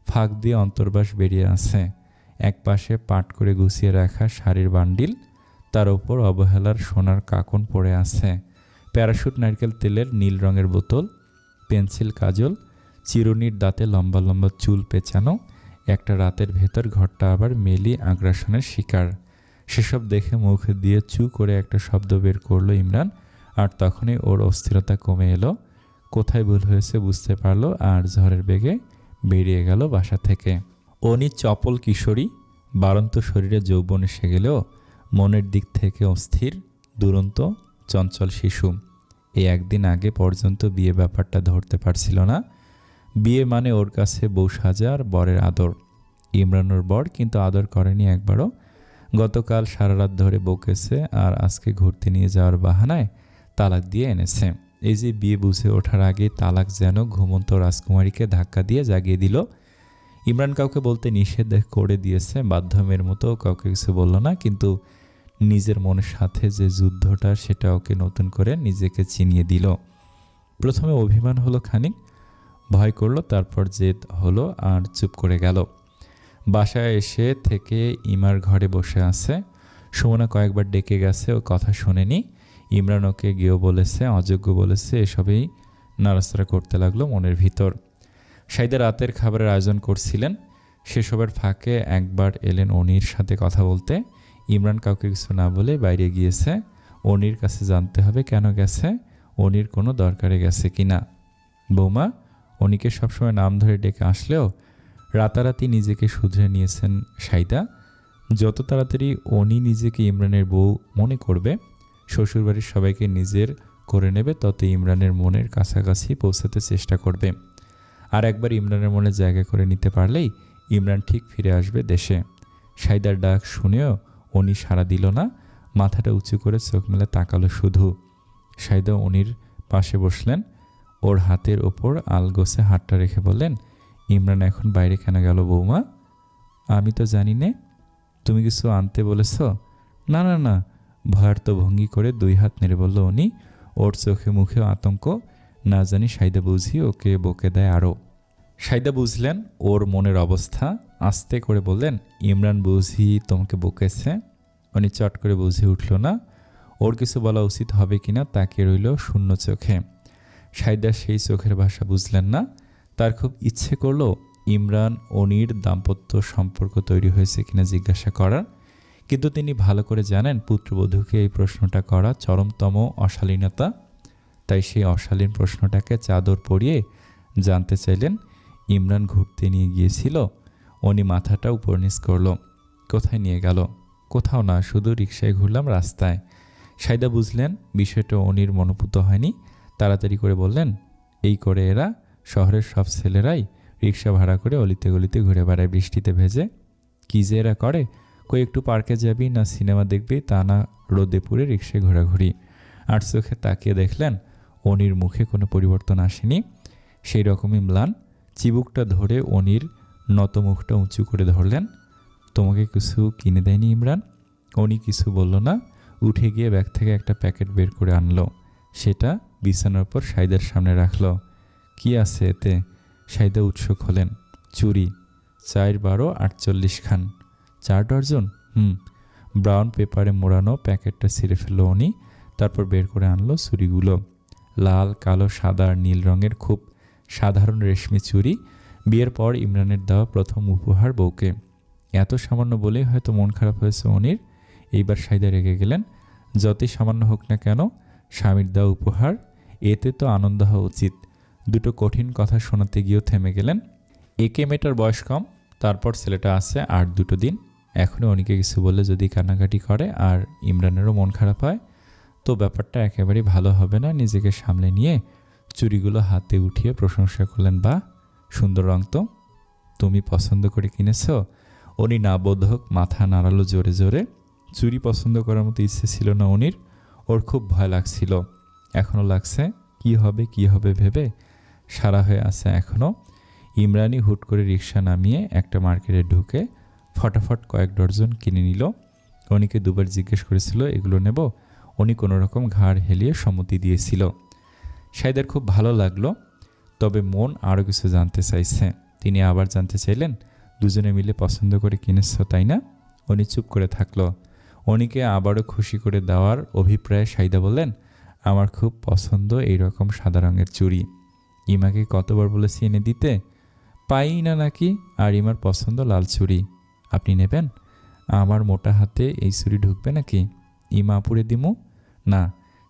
ফাঁক দিয়ে অন্তর্বাস বেরিয়ে আছে। এক পাশে পাট করে গুছিয়ে রাখা শাড়ির বান্ডিল, তার ওপর অবহেলার সোনার কাকন পড়ে আছে। প্যারাশুট নারকেল তেলের নীল রঙের বোতল, পেন্সিল, কাজল, চিরুনির দাঁতে লম্বা লম্বা চুল পেঁচানো। একটা রাতের ভেতর ঘরটা আবার মেলি আগ্রাসনের শিকার। সেসব দেখে মুখ দিয়ে চু করে একটা শব্দ বের করলো ইমরান। আর তখনই ওর অস্থিরতা কমে এলো। কোথায় ভুল হয়েছে বুঝতে পারলো আর ঝড়ের বেগে বেরিয়ে গেল বাসা থেকে। অনি চপল কিশোরী, বাড়ন্ত শরীরে যৌবন এসে গেলেও মনের দিক থেকে অস্থির, দুরন্ত, চঞ্চল শিশু। এই একদিন আগে পর্যন্ত বিয়ে ব্যাপারটা ধরতে পারছিল না। বিয়ে মানে ওর কাছে বউ সাজা আর বরের আদর। ইমরান ওর বর, কিন্তু আদর করেনি একবারও। গতকাল সারা রাত ধরে বকেছে আর আজকে ঘুরতে নিয়ে যাওয়ার বাহানায় তালাক দিয়ে এনেছে। এই যে বিয়ে বুঝে ওঠার আগে তালাক যেন ঘুমন্ত রাজকুমারীকে ধাক্কা দিয়ে জাগিয়ে দিল। ইমরান কাউকে বলতে নিষেধ করে দিয়েছে, বাধ্যমের মতো কাউকে কিছু বলল না, কিন্তু নিজের মনের সাথে যে যুদ্ধটা সেটা ওকে নতুন করে নিজেকে চিনিয়ে দিল। প্রথমে অভিমান হলো খানিক, ভয় করলো, তারপর জেদ হলো আর চুপ করে গেল। বাসায় এসে থেকে ইমার ঘরে বসে আছে। সুমনা কয়েকবার ডেকে গেছে, ও কথা শোনেনি। ইমরান ওকে গিয়েও বলেছে, অযোগ্য বলেছে, এসবেই নাড়াচাড়া করতে লাগলো মনের ভিতর। সাইদা রাতের খাবারের আয়োজন করছিলেন। সেসবের ফাঁকে একবার এলেন অনির সাথে কথা বলতে। ইমরান কাউকে কিছু না বলে বাইরে গিয়েছে। অনির কাছে জানতে হবে কেন গেছে, অনির কোনো দরকারে গেছে কি না। বৌমা অনিকে সবসময় নাম ধরে ডেকে আসলেও রাতারাতি নিজেকে শুধরে নিয়েছেন সাইদা। যত তাড়াতাড়ি অনি নিজেকে ইমরানের বউ মনে করবে, শ্বশুরবাড়ির সবাইকে নিজের করে নেবে, তত ইমরানের মনের কাছাকাছি পৌঁছাতে চেষ্টা করবে। আর একবার ইমরানের মনে জায়গা করে নিতে পারলেই ইমরান ঠিক ফিরে আসবে দেশে। সাইদার ডাক শুনেও অনি সাড়া দিল না, মাথাটা উঁচু করে চোখ মেলে তাকালো শুধু। সাইদা অনির পাশে বসলেন, ওর হাতের ওপর আলগোছে হাতটা রেখে বললেন, ইমরান এখন বাইরে কেন গেল বৌমা? আমি তো জানি নে। তুমি কিছু আনতে বলেছ? না না না, ভয়ার্ত ভঙ্গি করে দুই হাত নেড়ে বলল উনি। ওর চোখে মুখেও আতঙ্ক। না জানি সাইদা বুঝি ওকে বকে দেয় আরও। সাইদা বুঝলেন ওর মনের অবস্থা, আস্তে করে বললেন, ইমরান বুঝি তোমাকে বকেছে? উনি চট করে বুঝে উঠল না ওর কিছু বলা উচিত হবে কিনা, তাকিয়ে রইল শূন্য চোখে। সাইদা সেই চোখের ভাষা বুঝলেন না। তার খুব ইচ্ছে করলো ইমরান অনির দাম্পত্য সম্পর্ক তৈরি হয়েছে কিনা জিজ্ঞাসা করার, কিন্তু তিনি ভালো করে জানেন পুত্রবধূকে এই প্রশ্নটা করা চরমতম অশালীনতা। তাই সেই অশালীন প্রশ্নটাকে চাদর পরিয়ে জানতে চাইলেন, ইমরান ঘুরতে নিয়ে গিয়েছিল? অনি মাথাটা উপর নিচ করল। কোথায় নিয়ে গেল? কোথাও না, শুধু রিকশায় ঘুরলাম রাস্তায়। সাইদা বুঝলেন বিষয়টা অনির মনোপুত হয়নি। তাড়াতাড়ি করে বললেন, এই করে এরা শহরের সব ছেলেরাই রিকশা ভাড়া করে অলিতে গলিতে ঘুরে বেড়ায় বৃষ্টিতে ভেজে। কী যে এরা করে, কই একটু পার্কে যাবি না সিনেমা দেখবি, তা না রোদে পুড়ে রিকশায় ঘোরাঘুরি। আর চোখে তাকিয়ে দেখলেন অনির মুখে কোনো পরিবর্তন আসেনি, সেই রকমই ম্লান। চিবুকটা ধরে অনির নত মুখটা উঁচু করে ধরলেন। তোমাকে কিছু কিনে দেয়নি ইমরান? অনি কিছু বলল না, উঠে গিয়ে ব্যাগ থেকে একটা প্যাকেট বের করে আনলো। সেটা বিছানার উপর সাইদার সামনে রাখলো। কি আছে এতে? সাইদা উৎসুক হলেন। চুড়ি, 4-12-48 খান। 4 ডর্জন? ব্রাউন পেপারে মোড়ানো প্যাকেটটা ছিঁড়ে ফেললো উনি। তারপর বের করে আনলো চুড়িগুলো। লাল, কালো, সাদা আর নীল রঙের খুব সাধারণ রেশমি চুড়ি। বিয়ের পর ইমরানের দেওয়া প্রথম উপহার বউকে। এত সামান্য বলেই হয়তো মন খারাপ হয়েছে অনির। এইবার সাইদা রেগে গেলেন। যতই সামান্য হোক না কেন, স্বামীর দেওয়া উপহার, এতে তো আনন্দ হওয়া উচিত। দুটো কঠিন কথা শোনাতে গিয়েও থেমে গেলেন। একে মেয়েটার বয়স কম, তারপর ছেলেটা আছে 8-2 দিন। এখনও অনেকে কিছু বলে যদি কান্নাকাটি করে আর ইমরানেরও মন খারাপ হয়, তো ব্যাপারটা একেবারেই ভালো হবে না। নিজেকে সামলে নিয়ে চুড়িগুলো হাতে উঠিয়ে প্রশংসা করলেন, বা সুন্দর রং তো, তুমি পছন্দ করে কিনেছ? উনি না বোধক মাথা নাড়ালো জোরে জোরে। চুড়ি পছন্দ করার মতো ইচ্ছে ছিল না উনির। ওর খুব ভয় লাগছিল, এখনও লাগছে। কি হবে কি হবে ভেবে সারা হয়ে আছে এখনও। ইমরানি হুট করে রিকশা নামিয়ে একটা মার্কেটে ঢুকে ফটাফট কয়েক ডর্জন কিনে নিল। উনিকে দুবার জিজ্ঞেস করেছিল এগুলো নেব, উনি কোনো রকম ঘাড় হেলিয়ে সম্মতি দিয়েছিল। সাইদার খুব ভালো লাগলো, তবে মন আরও কিছু জানতে চাইছে। তিনি আবার জানতে চাইলেন, দুজনে মিলে পছন্দ করে কিনেছ তাই না? উনি চুপ করে থাকলো। উনিকে আবারও খুশি করে দেওয়ার অভিপ্রায়ে সাইদা বললেন, আমার খুব পছন্দ এই রকম সাদা রঙের চুড়ি। ইমাকে কতবার বলেছি এনে দিতে, পাই না নাকি? আর ইমার পছন্দ লাল ছুরি, আপনি নেবেন? আমার মোটা হাতে এই ছুরি ঢুকবে নাকি? ইমা আপুরে দিমু? না,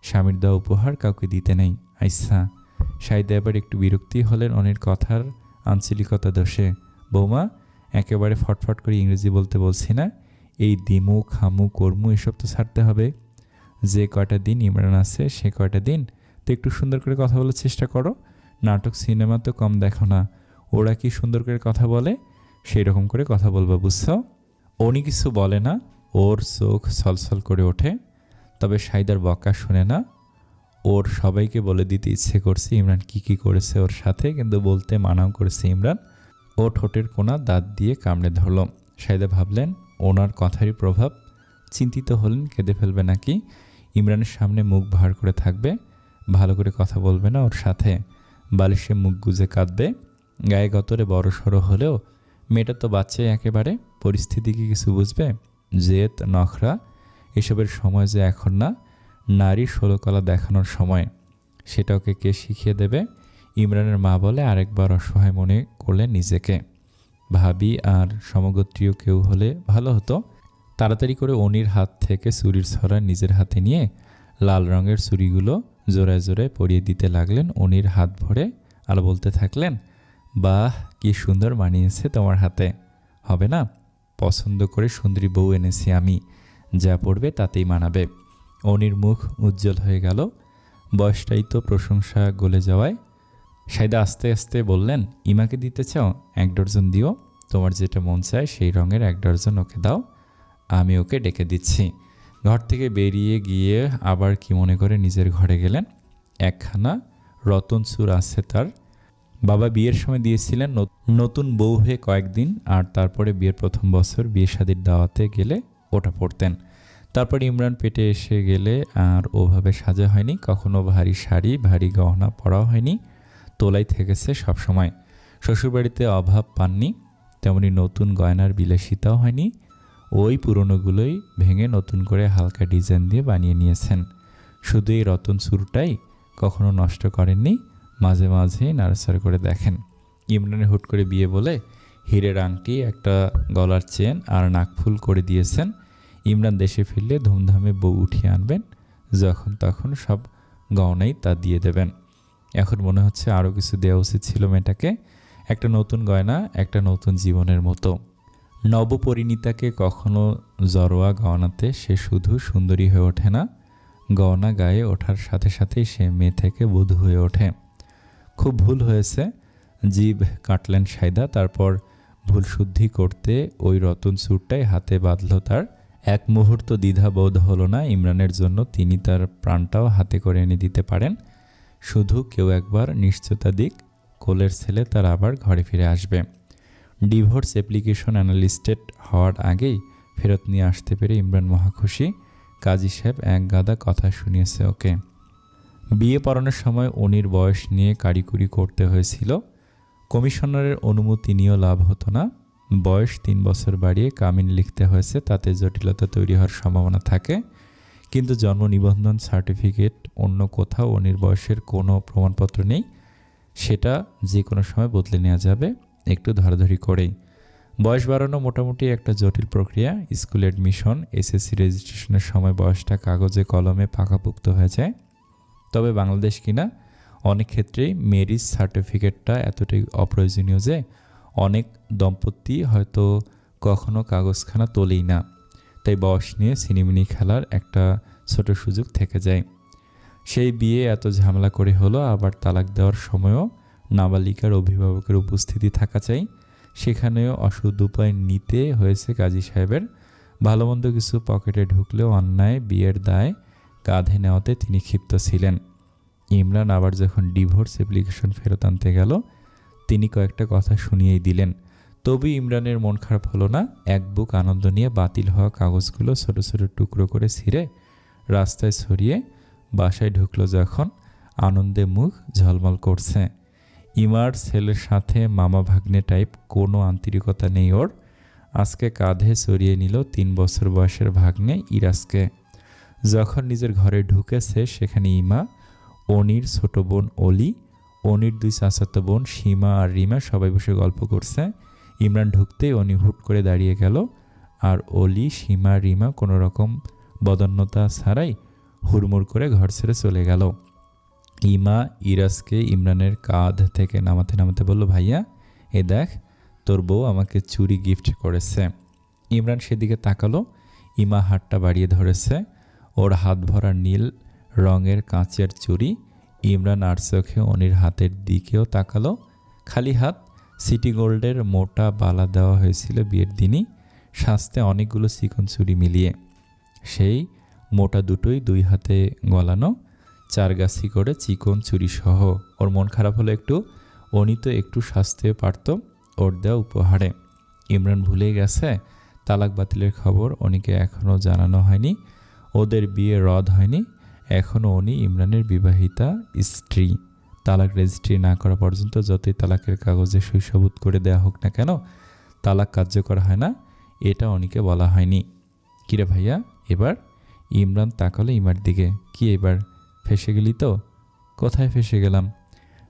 স্বামীর দেওয়া উপহার কাউকে দিতে নেই। আইসা। সাইদা এবার একটু বিরক্তি হলেন অনির কথার আঞ্চলিকতা দোষে। বৌমা, একেবারে ফটফট করে ইংরেজি বলতে বলছি না, এই দিমু খামু কর্মু এসব তো ছাড়তে হবে। যে কয়টা দিন ইমরান আছে সে কয়টা দিন তো একটু সুন্দর করে কথা বলার চেষ্টা করো। নাটক সিনেমা তো কম দেখো না, ওরা কি সুন্দর করে কথা বলে সেই রকম করে কথা বলবা, বুঝছো? উনি কিছু বলে না, ওর চোখ ছলছল করে ওঠে। তবে সাইদার বকা শুনে না। ওর সবাইকে বলে দিতে ইচ্ছে করছে ইমরান কি করেছে ওর সাথে, কিন্তু বলতে মানাও করেছে ইমরান। ও ঠোঁটের কোণা দাঁত দিয়ে কামড়ে ধরল। সাইদা ভাবলেন ওনার কথারই প্রভাব। চিন্তিত হলেন কেঁদে ফেলবে নাকি। ইমরানের সামনে মুখ ভার করে থাকবে, ভালো করে কথা বলবে না ওর সাথে, বালিশে মুখ গুজে কাঁদবে। গায়ে গতরে বড় সড়ো হলেও মেয়েটা তো বাচ্চাই একেবারে, পরিস্থিতি কি কিছু বুঝবে? জেদ নখরা এসবের সময় যে এখন না, নারী ষোলকলা দেখানোর সময়। সেটা ওকে কে শিখিয়ে দেবে? ইমরানের মা বলে আরেকবার অসহায় মনে করলেন নিজেকে। ভাবি আর সমগোত্রীয় কেউ হলে ভালো হতো। তাড়াতাড়ি করে অনির হাত থেকে ছুরির ছড়া নিজের হাতে নিয়ে লাল রঙের ছুরিগুলো জোড়ায় জোড়ায় পরিয়ে দিতে লাগলেন অনির হাত ভরে। আর বলতে থাকলেন, বাহ কি সুন্দর মানিয়েছে তোমার হাতে, হবে না? পছন্দ করে সুন্দরী বউ এনেছি আমি, যা পড়বে তাতেই মানাবে। অনির মুখ উজ্জ্বল হয়ে গেল। বয়সটাই তো প্রশংসা গলে যাওয়ায়। সাইদা আস্তে আস্তে বললেন, ইমাকে দিতে চাও? 1 ডজন দিও, তোমার যেটা মন চায় সেই রঙের 1 ডজন ওকে দাও, আমি ওকে ডেকে দিচ্ছি। ঘর থেকে বেরিয়ে গিয়ে আবার কি মনে করে নিজের ঘরে গেলেন। একখানা রতন চূড় আছে তার। বাবা বিয়ের সময় দিয়েছিলেন নতুন বউ হয়ে কয়েকদিন, আর তারপরে বিয়ের প্রথম বছর বিয়ে শাদির দাওয়াতে গেলে ওটা পরতেন। তারপর ইমরান পেটে এসে গেলে আর ওভাবে সাজা হয়নি, কখনো ভারী শাড়ি ভারী গহনা পরাও হয়নি, তোলাই থেকেছে সবসময়। শ্বশুরবাড়িতে অভাব পাননি, তেমনি নতুন গয়নার বিলাসিতাও হয়নি। ওই পুরনোগুলোই ভেঙে নতুন করে হালকা ডিজাইন দিয়ে বানিয়ে নিয়েছেন। শুধু এই রতন চূড়টাই কখনো নষ্ট করেননি, মাঝে মাঝে নাড়াচাড়া করে দেখেন। ইমরানের হুট করে বিয়ে বলে হীরের আংটি, একটা গলার চেন আর নাকফুল করে দিয়েছেন। ইমরান দেশে ফিরলে ধুমধামে বউ উঠিয়ে আনবেন, যখন তখন সব গহনাই তা দিয়ে দেবেন। এখন মনে হচ্ছে আরও কিছু দেওয়া উচিত ছিল মেয়েটাকে, একটা নতুন গয়না, একটা নতুন জীবনের মতো। নবপরিণীতাকে কখনো জরোয়া গহনাতে সে শুধু সুন্দরী হয়ে ওঠে না, গহনা গায়ে ওঠার সাথে সাথেই সে মেয়ে থেকে বধূ হয়ে ওঠে। খুব ভুল হয়েছে, জিভ কাটলেন সাইদা। তারপর ভুল শুদ্ধি করতে ওই রতন চূড়টাই হাতে বাঁধল তার। এক মুহূর্ত দ্বিধাবোধ হলো না ইমরানের জন্য, তিনি তার প্রাণটাও হাতে করে এনে দিতে পারেন। শুধু কেউ একবার নিশ্চয়তা দিক, কোলের ছেলে তার আবার ঘরে ফিরে আসবে। ডিভোর্স অ্যাপ্লিকেশন অ্যানালিস্টেড হওয়ার আগেই ফেরত নিয়ে আসতে পেরে ইমরান মহাখুশি। কাজী সাহেব এক গাদা কথা শুনিয়েছে ওকে। বিয়ে পড়ানোর সময় অনির বয়স নিয়ে কারিকুরি করতে হয়েছিল। কমিশনারের অনুমতি নিয়েও লাভ হতো না। বয়স 3 বছর বাড়িয়ে কামিন লিখতে হয়েছে, তাতে জটিলতা তৈরি হওয়ার সম্ভাবনা থাকে। কিন্তু জন্ম নিবন্ধন সার্টিফিকেট অন্য কোথাও অনির বয়সের কোনো প্রমাণপত্র নেই, সেটা যে কোনো সময় বদলে নেওয়া যাবে একটু ধরাধরি করেই। বয়স বাড়ানো মোটামুটি একটা জটিল প্রক্রিয়া। স্কুল অ্যাডমিশন, এসএসসি রেজিস্ট্রেশনের সময় বয়সটা কাগজে কলমে পাকাপোক্ত হয়ে যায়। তবে বাংলাদেশ কিনা অনেক ক্ষেত্রেই ম্যারেজ সার্টিফিকেটটা এতটাই অপ্রয়োজনীয় যে অনেক দম্পতি হয়তো কখনো কাগজখানা তোলেই না। তাই বয়স নিয়ে সিনেমিনি খেলার একটা ছোট সুযোগ থেকে যায়। সেই বিয়ে এত ঝামেলা করে হলো, আবার তালাক দেওয়ার সময়ও নাবালিকার অভিভাবকের উপস্থিতি থাকা চাই। সেখানেও অসৎ উপায় নিতে হয়েছে কাজী সাহেবের। ভালো মন্দ কিছু পকেটে ঢুকলেও অন্যায় বিয়ের দায় কাঁধে নেওয়াতে তিনি ক্ষিপ্ত ছিলেন। ইমরান আবার যখন ডিভোর্স অ্যাপ্লিকেশন ফেরত আনতে গেল, তিনি কয়েকটা কথা শুনিয়েই দিলেন। তবে ইমরানের মন খারাপ হলো না। এক বুক আনন্দ নিয়ে বাতিল হওয়া কাগজগুলো ছোট ছোট টুকরো করে ছিঁড়ে রাস্তায় ছড়িয়ে বাসায় ঢুকলো যখন, আনন্দে মুখ ঝলমল করছে। ইমার ছেলের সাথে মামা ভাগ্নে টাইপ কোনো আন্তরিকতা নেই ওর। আজকে কাঁধে চড়িয়ে নিল 3 বছর বয়সের ভাগ্নে ইরাজকে। যখন নিজের ঘরে ঢুকেছে সেখানে ইমা, অনির ছোট বোন অলি, অনির 2 চাচাতো বোন সীমা আর রিমা সবাই বসে গল্প করছে। ইমরান ঢুকতেই অনি হুট করে দাঁড়িয়ে গেল, আর অলি, সীমা, রিমা কোনো রকম বদান্যতা ছাড়াই হুড়মুড় করে ঘর ছেড়ে চলে গেল। ইমা ইরাজকে ইমরানের কাঁধ থেকে নামাতে নামাতে বলল, ভাইয়া এ দেখ, তোর বউ আমাকে চুড়ি গিফট করেছে। ইমরান সেদিকে তাকালো। ইমা হাতটা বাড়িয়ে ধরেছে, ওর হাত ভরা নীল রঙের কাঁচের চুড়ি। ইমরান আর চোখে অনির হাতের দিকেও তাকালো। খালি হাত, সিটি গোল্ডের মোটা বালা দেওয়া হয়েছিল বিয়ের দিনই, সাজতে অনেকগুলো চিকন চুড়ি মিলিয়ে। সেই মোটা দুটোই 2 হাতে গলানো, 4 গাছি করে চিকন চুড়ি সহ। ওর মন খারাপ হলো একটু, অনি তো একটু সাজতে পারত ওর দেওয়া উপহারে। ইমরান ভুলেই গেছে তালাক বাতিলের খবর অনিকে এখনও জানানো হয়নি। ওদের বিয়ে রদ হয়নি এখনও। অনি ইমরানের বিবাহিতা স্ত্রী। তালাক রেজিস্ট্রি না করা পর্যন্ত যতই তালাকের কাগজে সই সাবুত করে দেওয়া হোক না কেন, তালাক কার্যকর হয় না, এটা অনিকে বলা হয়নি। কিরে ভাইয়া এবার? ইমরান তাকালো ইমার দিকে। কি এবার, ফেসে গেলি তো? কোথায় ফেসে গেলাম?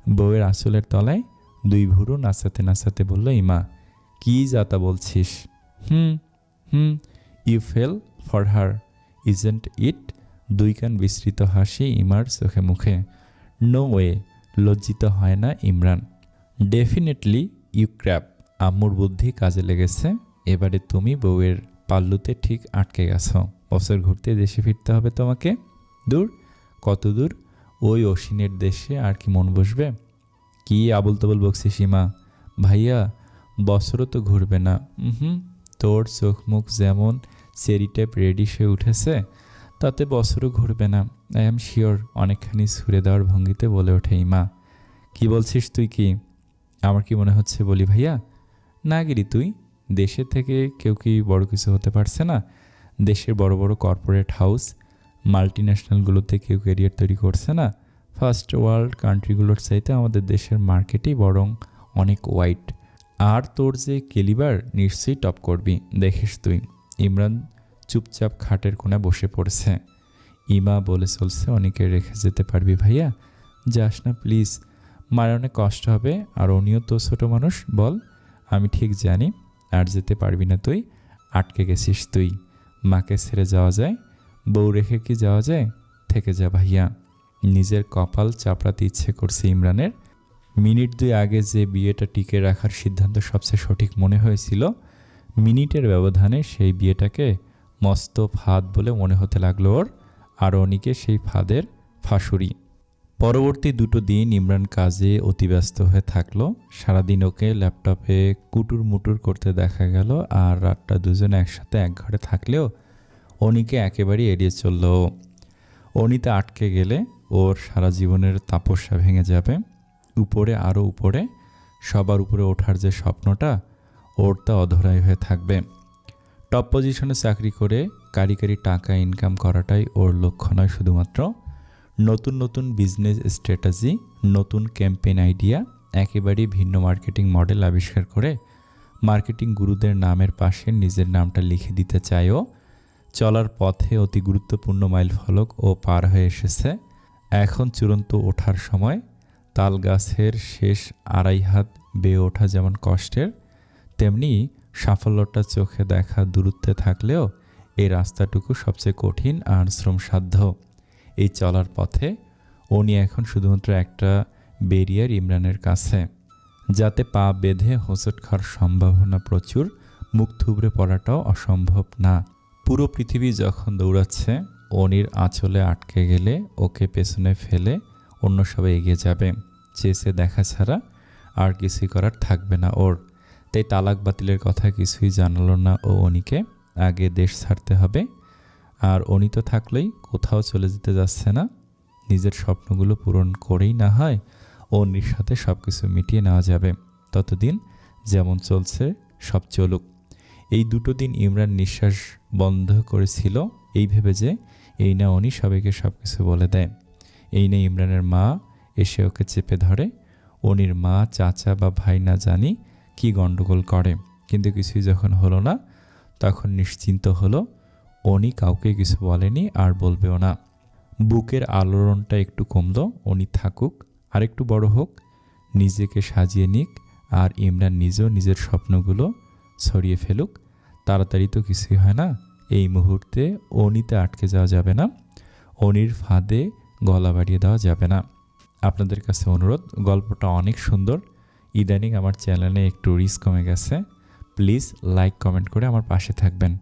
বউয়ের আঁচলের তলায় 2 ভুরু নাচাতে নাচাতে বলল ইমা। কি যাতা বলছিস? Hmm hmm you fell for her, isn't it? 2 কান বিস্তৃত হাসি ইমার চোখে মুখে। নো ওয়ে, লজ্জিত হয় না ইমরান। Definitely you crap. আম্মুর বুদ্ধি কাজে লেগেছে। এবারে তুমি বউয়ের পাল্লুতে ঠিক আটকে গেছো। বছর ঘুরতে দেশে ফিরতে হবে তোমাকে। দূর, কত দূর? ওই অশ্বিনের দেশে আর কি মন বসবে? কি আবল তাবল বকছিস সীমা? ভাইয়া বছরও তো ঘুরবে না। হুম, তোর চোখ মুখ যেমন চেরি টাইপ রেডিশ হয়ে উঠেছে, তাতে বছরও ঘুরবে না। I am sure. অনেকখানি ছুঁড়ে দেওয়ার ভঙ্গিতে বলে ওঠে ইমা। কি বলছিস তুই? কি আমার কি মনে হচ্ছে বলি ভাইয়া? না গেলি তুই? দেশের থেকে কেউ কি বড় কিছু হতে পারছে না? দেশের বড় বড় কর্পোরেট হাউস, মাল্টি ন্যাশনালগুলোতে কেউ ক্যারিয়ার তৈরি করছে না? ফার্স্ট ওয়ার্ল্ড কান্ট্রিগুলোর চাইতে আমাদের দেশের মার্কেটেই বরং অনেক ওয়াইড। আর তোর যে কেলিবার নিশ্চয়ই টপ করবি, দেখিস তুই। ইমরান চুপচাপ খাটের কোণে বসে পড়ছে। ইমা বলে চলছে, অনেকে রেখে যেতে পারবি ভাইয়া? যাস না প্লিজ, মায়ের অনেক কষ্ট হবে। আর উনিও তো ছোটো মানুষ। বল, আমি ঠিক জানি। আর যেতে পারবি না তুই, আটকে গেছিস তুই। মাকে ছেড়ে যাওয়া যায়? বউ রেখে কি যাওয়া যায়? থেকে যা ভাইয়া। নিজের কপাল চাপড়াতে ইচ্ছে করছে ইমরানের। মিনিট 2 আগে যে বিয়েটা টিকে রাখার সিদ্ধান্ত সবচেয়ে সঠিক মনে হয়েছিল, মিনিটের ব্যবধানে সেই বিয়েটাকে মস্ত ফাঁদ বলে মনে হতে লাগলো ওর। আর অনিকে সেই ফাঁদের ফাঁসুরি। পরবর্তী 2 দিন ইমরান কাজে অতিব্যস্ত হয়ে থাকলো। সারাদিন ওকে ল্যাপটপে কুটুর মুটুর করতে দেখা গেল। আর রাতটা দুজনে একসাথে এক ঘরে থাকলেও অনিকে একেবারেই এড়িয়ে চলল। অনিতে আটকে গেলে ওর সারা জীবনের তাপস্যা ভেঙে যাবে। উপরে আরও উপরে, সবার উপরে ওঠার যে স্বপ্নটা, ওর তা অধরাই হয়ে থাকবে। টপ পজিশনে চাকরি করে কারি কারি টাকা ইনকাম করাটাই ওর লক্ষ্য নয় শুধুমাত্র। নতুন নতুন বিজনেস স্ট্র্যাটেজি, নতুন ক্যাম্পেইন আইডিয়া, একেবারেই ভিন্ন মার্কেটিং মডেল আবিষ্কার করে মার্কেটিং গুরুদের নামের পাশে নিজের নামটা লিখে দিতে চায়ও। চলার পথে অতি গুরুত্বপূর্ণ মাইলফলক ও পার হয়ে এসেছে। এখন চূড়ান্ত ওঠার সময়। তাল গাছের শেষ 2.5 হাত বেয়ে ওঠা যেমন কষ্টের, তেমনি সাফল্যটা চোখে দেখা দূরত্বে থাকলেও এই রাস্তাটুকু সবচেয়ে কঠিন আর শ্রমসাধ্য। এই চলার পথে উনি এখন শুধুমাত্র একটা ব্যারিয়ার ইমরানের কাছে, যাতে পা বেঁধে হোঁচট খাওয়ার সম্ভাবনা প্রচুর, মুখ থুবড়ে পড়াটাও অসম্ভব না। পুরো পৃথিবী যখন দৌড়াচ্ছে, অনির আঁচলে আটকে গেলে ওকে পেছনে ফেলে অন্য সবাই এগিয়ে যাবে। চেয়েছে দেখা ছাড়া আর কিছুই করার থাকবে না ওর। তাই তালাক বাতিলের কথা কিছুই জানালো না ও অনিকে। আগে দেশ ছাড়তে হবে। আর অনি তো থাকলেই কোথাও চলে যেতে যাচ্ছে না। নিজের স্বপ্নগুলো পূরণ করেই না হয় অনির সাথে সব কিছু মিটিয়ে নেওয়া যাবে। ততদিন যেমন চলছে সব চলুক। এই 2 দিন ইমরান নিঃশ্বাস বন্ধ করেছিল এই ভেবে যে এই না অনি সবাইকে সব কিছু বলে দেয়। এই না ইমরানের মা এসে ওকে চেপে ধরে। অনির মা, চাচা বা ভাই না জানি কি গণ্ডগোল করে। কিন্তু কিছুই যখন হলো না, তখন নিশ্চিন্ত হলো অনি কাউকে কিছু বলেনি আর বলবেও না। বুকের আলোড়নটা একটু কমলো। অনি থাকুক, আরেকটু বড় হোক, নিজেকে সাজিয়ে নিক, আর ইমরান নিজেও নিজের স্বপ্নগুলো ছড়িয়ে ফেলুক। তাড়াতাড়ি তো কিছুই হয় না। এই মুহূর্তে অনিতে আটকে যাওয়া যাবে না, অনির ফাঁদে গলা বাড়িয়ে দেওয়া যাবে না। আপনাদের কাছে অনুরোধ, গল্পটা অনেক সুন্দর। ইদানিং আমার চ্যানেলে একটু রিচ কমে গেছে। প্লিজ লাইক কমেন্ট করে আমার পাশে থাকবেন।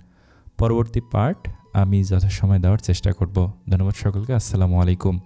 পরবর্তী পার্ট আমি যথাসময় দেওয়ার চেষ্টা করব। ধন্যবাদ সকলকে। আসসালামু আলাইকুম।